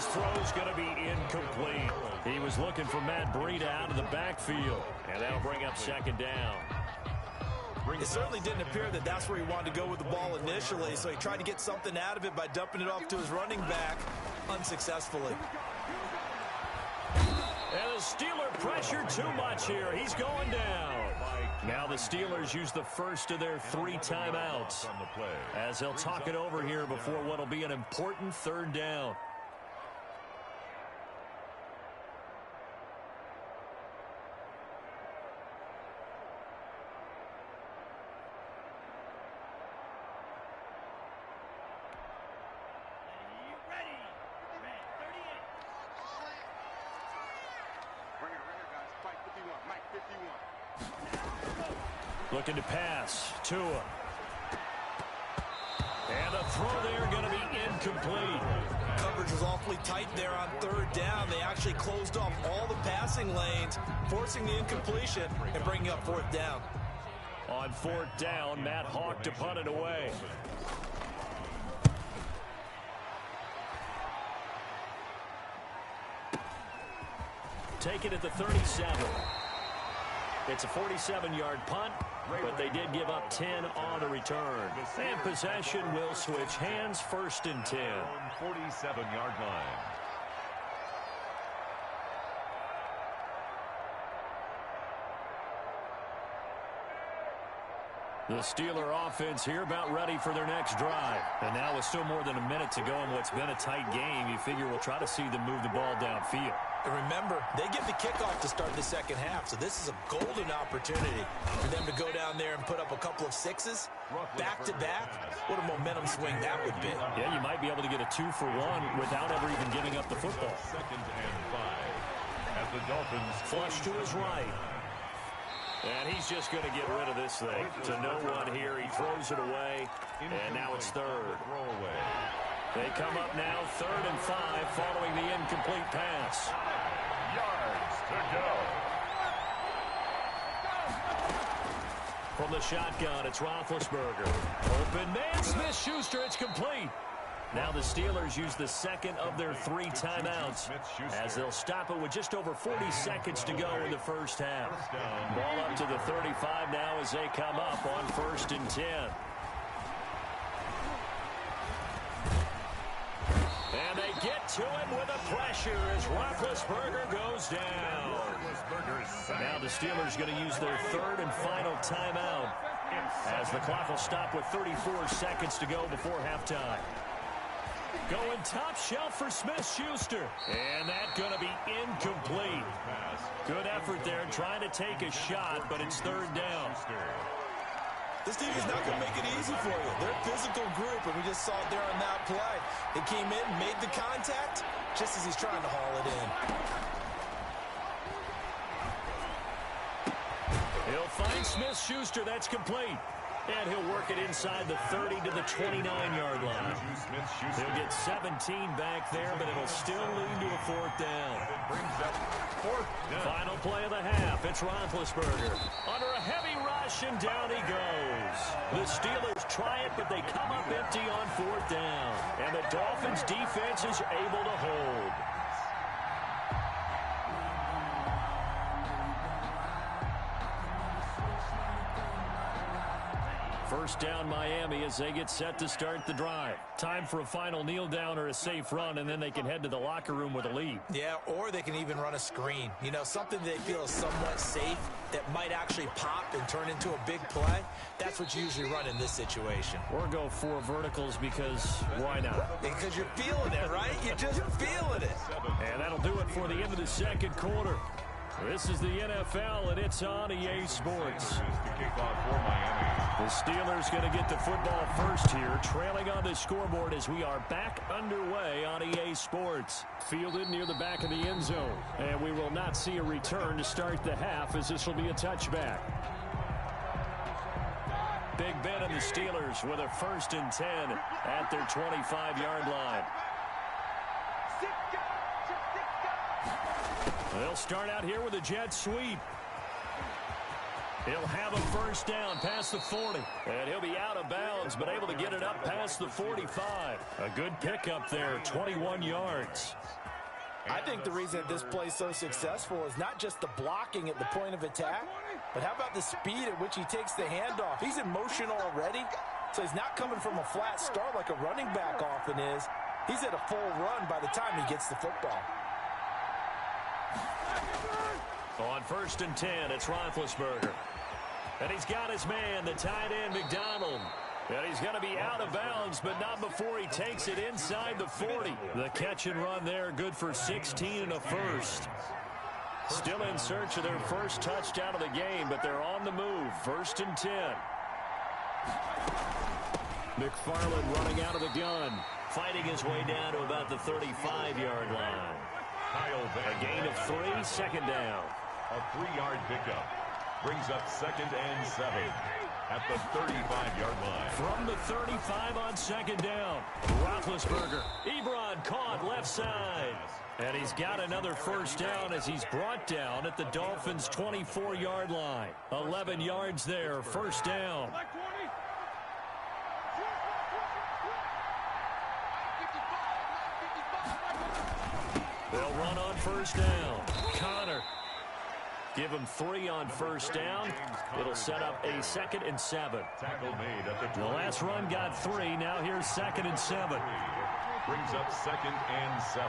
his throw's going to be incomplete. He was looking for Matt Breida out of the backfield, and that'll bring up second down. It certainly didn't appear that that's where he wanted to go with the ball initially, so he tried to get something out of it by dumping it off to his running back unsuccessfully. And the Steelers pressure too much here. He's going down. Now the Steelers use the first of their 3 timeouts as they'll talk it over here before what will be an important third down. Looking to pass. Tua. And a throw there going to be incomplete. Coverage was awfully tight there on third down. They actually closed off all the passing lanes, forcing the incompletion and bringing up fourth down. On fourth down, Matt Hawk to punt it away. Take it at the 37. It's a 47-yard punt, but they did give up 10 on the return. And possession will switch hands, first and 10. 47-yard line. The Steeler offense here about ready for their next drive. And now with still more than a minute to go in what's been a tight game, you figure we'll try to see them move the ball downfield. And remember, they get the kickoff to start the second half, so this is a golden opportunity for them to go down there and put up a couple of sixes back-to-back. What a momentum swing that would be. Yeah, you might be able to get a 2-for-1 without ever even giving up the football. Second and 5 as the Dolphins flush to his right. And he's just going to get rid of this thing. To no one here. He throws it away, and now it's third. They come up now, 3rd and 5, following the incomplete pass. Yards to go. From the shotgun, it's Roethlisberger. Open man, Smith-Schuster, it's complete. Now the Steelers use the second of their 3 timeouts as they'll stop it with just over 40 seconds to go in the first half. Ball up to the 35 now as they come up on 1st and 10. And they get to him with a pressure as Roethlisberger goes down. Now the Steelers going to use their 3rd and final timeout as the clock will stop with 34 seconds to go before halftime. Going top shelf for Smith-Schuster. And that's going to be incomplete. Good effort there trying to take a shot, but it's 3rd down. This team is not going to make it easy for you. They're a physical group, and we just saw it there on that play. They came in, made the contact, just as he's trying to haul it in. He'll find Smith-Schuster. That's complete. And he'll work it inside the 30 to the 29-yard line. He'll get 17 back there, but it'll still lead to a 4th down. Final play of the half. It's Roethlisberger. Under a heavy rush, and down he goes. The Steelers try it, but they come up empty on 4th down. And the Dolphins' defense is able to hold. First down Miami as they get set to start the drive. Time for a final kneel down or a safe run, and then they can head to the locker room with a lead. Yeah, or they can even run a screen. You know, something they feel is somewhat safe that might actually pop and turn into a big play. That's what you usually run in this situation. Or go 4 verticals because why not? Because you're feeling it, right? You're just feeling it. And that'll do it for the end of the second quarter. This is the NFL, and it's on EA Sports. The Steelers going to get the football first here, trailing on the scoreboard as we are back underway on EA Sports. Fielded near the back of the end zone, and we will not see a return to start the half as this will be a touchback. Big Ben and the Steelers with a 1st and 10 at their 25-yard line. They'll start out here with a jet sweep. He'll have a first down past the 40. And he'll be out of bounds, but able to get it up past the 45. A good pickup there, 21 yards. I think the reason that this play is so successful is not just the blocking at the point of attack, but how about the speed at which he takes the handoff? He's in motion already, so he's not coming from a flat start like a running back often is. He's at a full run by the time he gets the football. On 1st and 10, it's Roethlisberger. And he's got his man, the tight end, McDonald. And he's going to be out of bounds, but not before he takes it inside the 40. The catch and run there, good for 16 and a first. Still in search of their first touchdown of the game, but they're on the move. 1st and 10. McFarland running out of the gun, fighting his way down to about the 35-yard line. A gain of 3, 2nd down. A 3-yard pickup brings up 2nd and 7 at the 35-yard line. From the 35 on 2nd down, Roethlisberger. Ebron caught left side. And he's got another first down as he's brought down at the Dolphins' 24-yard line. 11 yards there, 1st down. They'll run on 1st down. Connor. Give him 3 on 1st down. It'll set up a 2nd and 7. The last run got 3. Now here's 2nd and 7. Brings up 2nd and 7.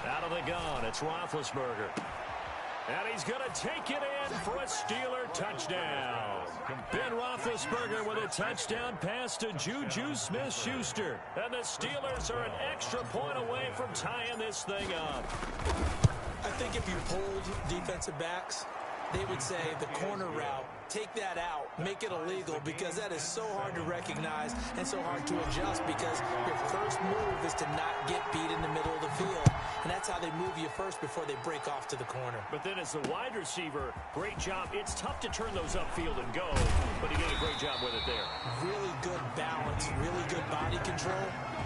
Out of the gun, it's Roethlisberger. And he's going to take it in for a Steeler touchdown. Ben Roethlisberger with a touchdown pass to Juju Smith-Schuster. And the Steelers are an extra point away from tying this thing up. I think if you pulled defensive backs, they would say the corner route, take that out, make it illegal, because that is so hard to recognize and so hard to adjust, because your first move is to not get beat in the middle of the field. And that's how they move you first before they break off to the corner. But then as the wide receiver, great job. It's tough to turn those upfield and go, but he did a great job with it there. Really good balance, really good body control.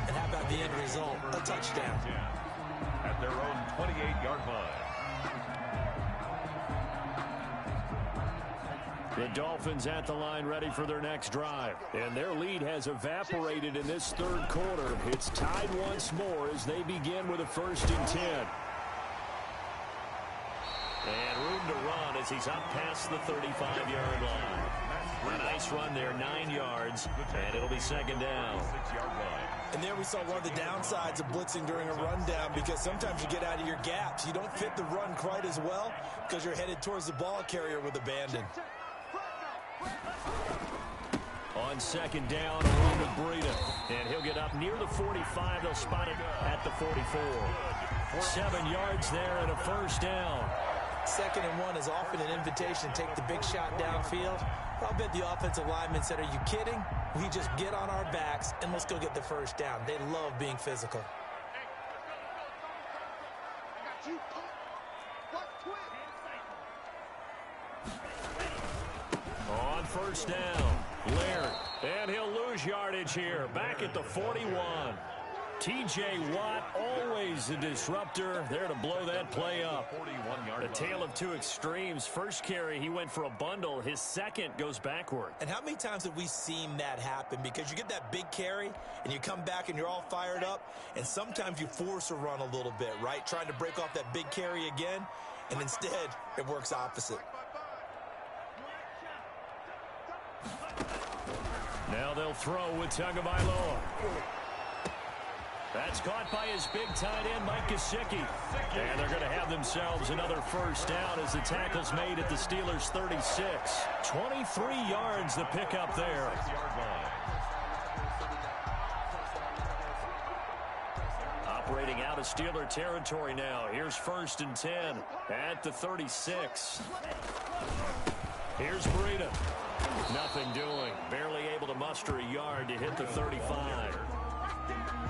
And how about the end result? A touchdown. At their own 28-yard line. The Dolphins at the line ready for their next drive. And their lead has evaporated in this 3rd quarter. It's tied once more as they begin with a 1st and 10. And room to run as he's up past the 35-yard line. A nice run there, 9 yards, and it'll be 2nd down. 6-yard line. And there we saw one of the downsides of blitzing during a rundown, because sometimes you get out of your gaps. You don't fit the run quite as well because you're headed towards the ball carrier with abandon. On 2nd down, along with Breida. And he'll get up near the 45. They'll spot it at the 44. 7 yards there and a 1st down. 2nd and 1 is often an invitation to take the big shot downfield. I'll bet the offensive lineman said, are you kidding? We just get on our backs and let's go get the 1st down. They love being physical. On 1st down, Laird. And he'll lose yardage here. Back at the 41. T.J. Watt, always a disruptor, there to blow that play up. A tale of two extremes. First carry, he went for a bundle. His second goes backward. And how many times have we seen that happen? Because you get that big carry, and you come back and you're all fired up, and sometimes you force a run a little bit, right? Trying to break off that big carry again, and instead it works opposite. Now they'll throw with Tagovailoa. That's caught by his big tight end, Mike Gesicki. And they're going to have themselves another 1st down as the tackle's made at the Steelers' 36. 23 yards the pickup there. Operating out of Steeler territory now. Here's 1st and 10 at the 36. Here's Breida. Nothing doing. Barely able to muster a yard to hit the 35.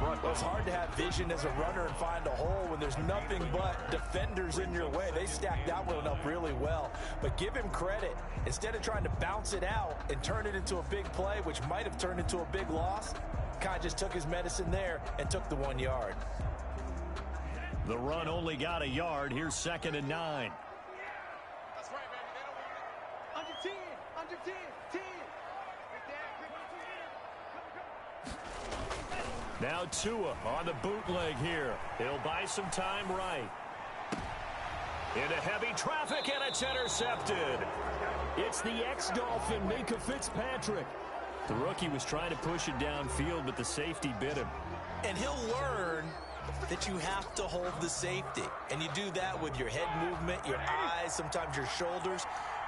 Well, it's hard to have vision as a runner and find a hole when there's nothing but defenders in your way. They stacked that one up really well. But give him credit. Instead of trying to bounce it out and turn it into a big play, which might have turned into a big loss, kind of just took his medicine there and took the 1 yard. The run only got a yard. Here's 2nd and 9. That's right, baby. They don't want it. Under 10. Under 10. 10. Now Tua on the bootleg here. He'll buy some time right. Into heavy traffic, and it's intercepted. It's the ex-Dolphin, Minka Fitzpatrick. The rookie was trying to push it downfield, but the safety bit him. And he'll learn that you have to hold the safety. And you do that with your head movement, your eyes, sometimes your shoulders.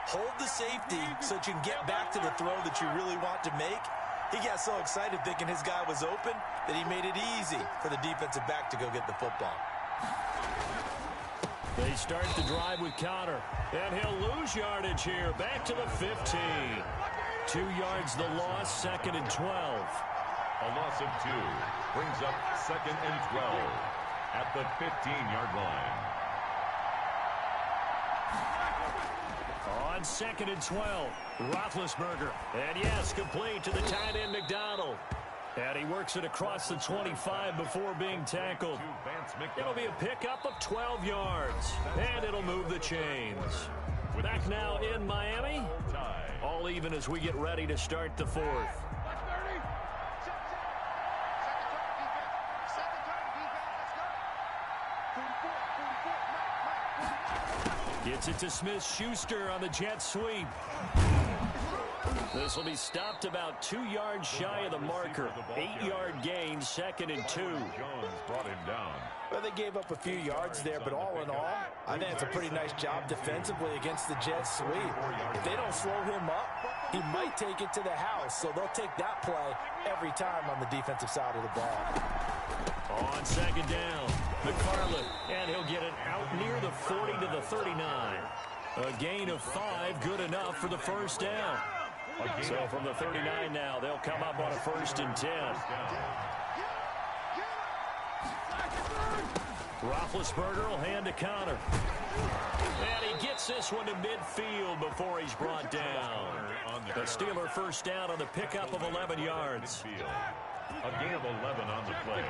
Hold the safety so that you can get back to the throw that you really want to make. He got so excited thinking his guy was open that he made it easy for the defensive back to go get the football. They start the drive with Connor, and he'll lose yardage here. Back to the 15. 2 yards the loss, 2nd and 12. A loss of 2 brings up 2nd and 12 at the 15-yard line. On 2nd and 12, Roethlisberger. And yes, complete to the tight end, McDonald. And he works it across the 25 before being tackled. It'll be a pickup of 12 yards. And it'll move the chains. Back now in Miami. All even as we get ready to start the 4th. Gets it to Smith-Schuster on the jet sweep. This will be stopped about 2 yards shy of the marker. 8-yard gain, 2nd and 2. Jones brought him down. Well, they gave up a few yards there, but all in all, I think it's a pretty nice job defensively against the jet sweep. If they don't slow him up, he might take it to the house, so they'll take that play every time on the defensive side of the ball. On 2nd down, McFarland, and he'll get it out near the 40 to the 39. A gain of 5, good enough for the 1st down. So from the 39 now, they'll come up on a 1st and 10. Roethlisberger will hand to Connor. And he gets this one to midfield before he's brought down. The Steeler 1st down on the pickup of 11 yards. A gain of 11 on the play.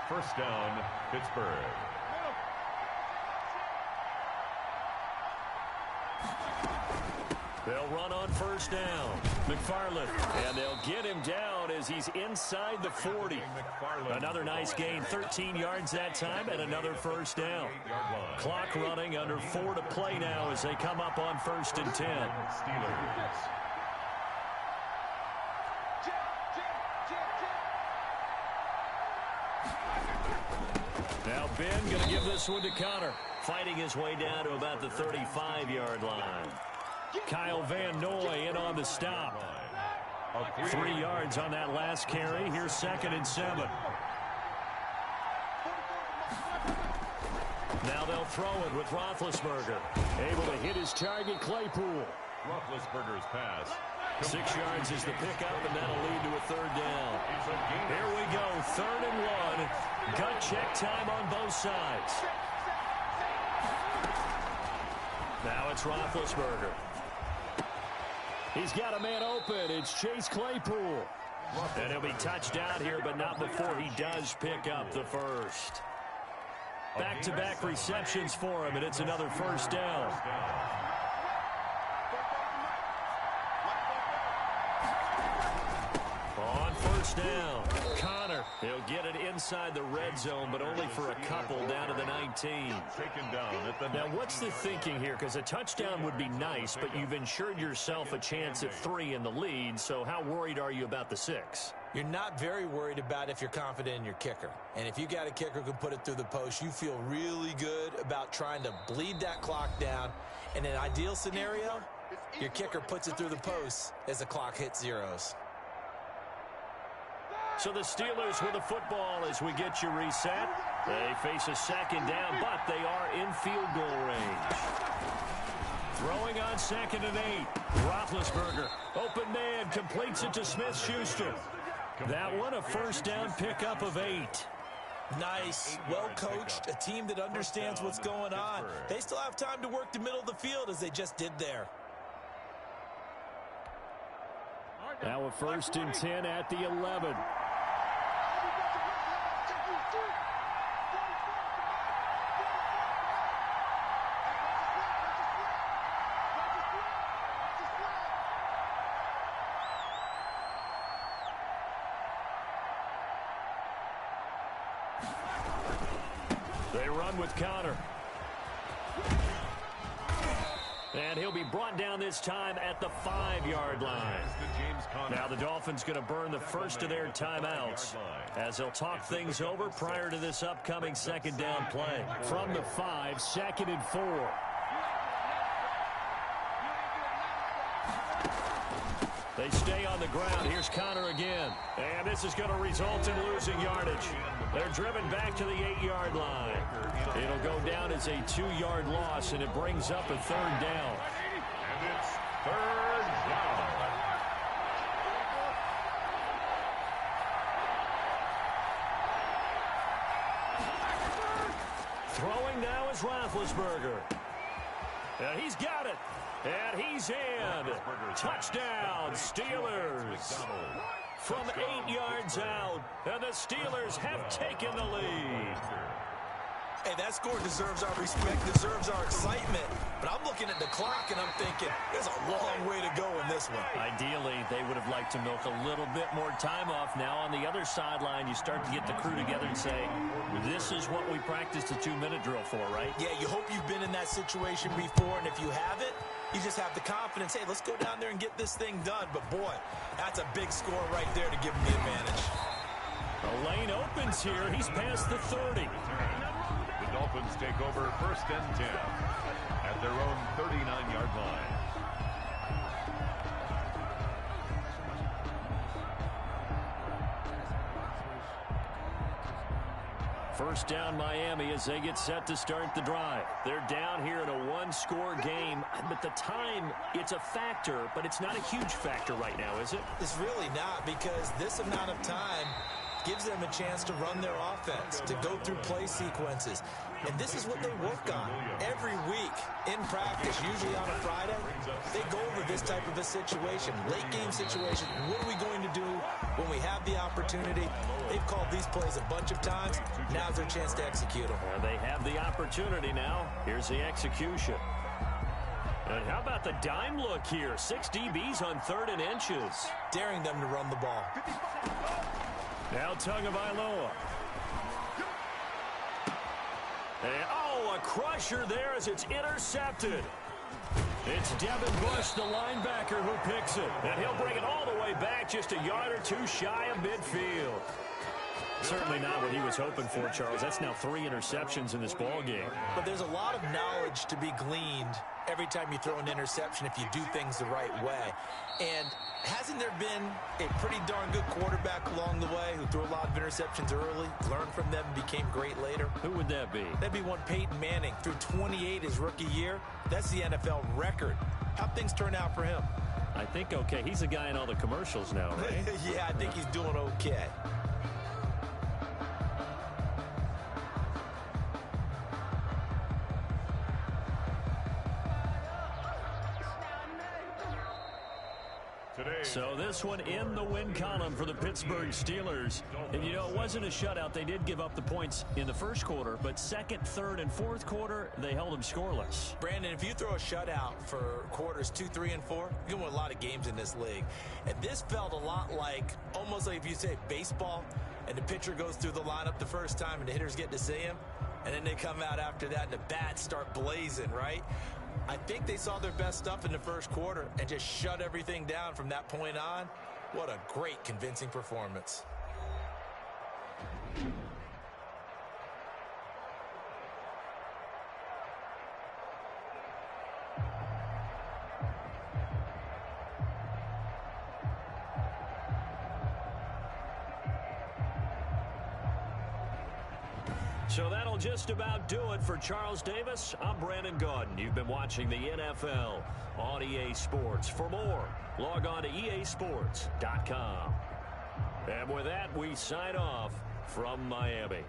1st down, Pittsburgh. They'll run on 1st down. McFarland. And they'll get him down as he's inside the 40. Another nice gain, 13 yards that time, and another 1st down. Clock running, under 4 to play now as they come up on 1st and 10. Now Ben going to give this one to Connor. Fighting his way down to about the 35-yard line. Kyle Van Noy in on the stop. 3 yards on that last carry. Here's 2nd and 7. Now they'll throw it with Roethlisberger. Able to hit his target, Claypool. Roethlisberger's pass. 6 yards is the pickup, and that'll lead to a 3rd down. Here we go, 3rd and 1. Gut check time on both sides. Now it's Roethlisberger. He's got a man open. It's Chase Claypool. And he'll be touched out here, but not before he does pick up the 1st. Back-to-back receptions for him, and it's another 1st down. On 1st down, Connor. He'll get it inside the red zone, but only for a couple down to the 19. Taken down at the Now, what's the thinking here? Because a touchdown would be nice, but you've ensured yourself a chance at 3 in the lead, so how worried are you about the 6? You're not very worried about if you're confident in your kicker. And if you got a kicker who can put it through the post, you feel really good about trying to bleed that clock down. In an ideal scenario, your kicker puts it through the post as the clock hits zeros. So the Steelers with the football as we get you reset. They face a 2nd down, but they are in field goal range. Throwing on 2nd and 8. Roethlisberger, open man, completes it to Smith-Schuster. That one, a 1st down pickup of 8. Nice, well coached, a team that understands what's going on. They still have time to work the middle of the field as they just did there. Now a 1st and 10 at the 11. They run with Connor. And he'll be brought down this time at the 5-yard line. Now the Dolphins going to burn the first of their timeouts as they'll talk things over prior to this upcoming second down play. From the 5, 2nd and 4. They stay on the ground. Here's Connor again. And this is going to result in losing yardage. They're driven back to the 8-yard line. It'll go down as a 2-yard loss, and it brings up a 3rd down. And it's 3rd down. Throwing now is Roethlisberger. And he's got it. And he's in. Touchdown, Steelers. From 8 yards out, and the Steelers have taken the lead. Hey, that score deserves our respect, deserves our excitement. But I'm looking at the clock, and I'm thinking, there's a long way to go in this one. Ideally, they would have liked to milk a little bit more time off. Now on the other sideline, you start to get the crew together and say, this is what we practiced a 2-minute drill for, right? Yeah, you hope you've been in that situation before, and if you haven't, you just have the confidence, hey, let's go down there and get this thing done. But, boy, that's a big score right there to give them the advantage. The lane opens here. He's past the 30. The Dolphins take over 1st and 10 at their own 39-yard line. First down Miami as they get set to start the drive. They're down here in a 1-score game, but the time, it's a factor, but it's not a huge factor right now, is it? It's really not, because this amount of time gives them a chance to run their offense, to go through play sequences. And this is what they work on every week in practice, usually on a Friday. They go over this type of a situation, late game situation. What are we going to do when we have the opportunity? They've called these plays a bunch of times. Now's their chance to execute them. Well, they have the opportunity now. Here's the execution. And how about the dime look here? 6 DBs on 3rd and inches. Daring them to run the ball. Now Tagovailoa. And, oh, a crusher there as it's intercepted. It's Devin Bush, the linebacker, who picks it. And he'll bring it all the way back, just a yard or 2 shy of midfield. Certainly not what he was hoping for, Charles. That's now 3 interceptions in this ball game. But there's a lot of knowledge to be gleaned every time you throw an interception if you do things the right way. And hasn't there been a pretty darn good quarterback along the way who threw a lot of interceptions early, learned from them, and became great later? Who would that be? That'd be one Peyton Manning. Threw 28 his rookie year. That's the NFL record. How'd things turn out for him? I think okay. He's a guy in all the commercials now, right? Yeah, I think he's doing okay. So this one in the win column for the Pittsburgh Steelers. And, you know, it wasn't a shutout. They did give up the points in the first quarter, but 2nd, 3rd, and 4th quarter, they held them scoreless. Brandon, if you throw a shutout for quarters 2, 3, and 4, you can win a lot of games in this league. And this felt a lot like, almost like if you say baseball, and the pitcher goes through the lineup the first time and the hitters get to see him, and then they come out after that and the bats start blazing, right? I think they saw their best stuff in the first quarter and just shut everything down from that point on. What a great, convincing performance. So that'll just about do it for Charles Davis. I'm Brandon Gaudin. You've been watching the NFL on EA Sports. For more, log on to easports.com. And with that, we sign off from Miami.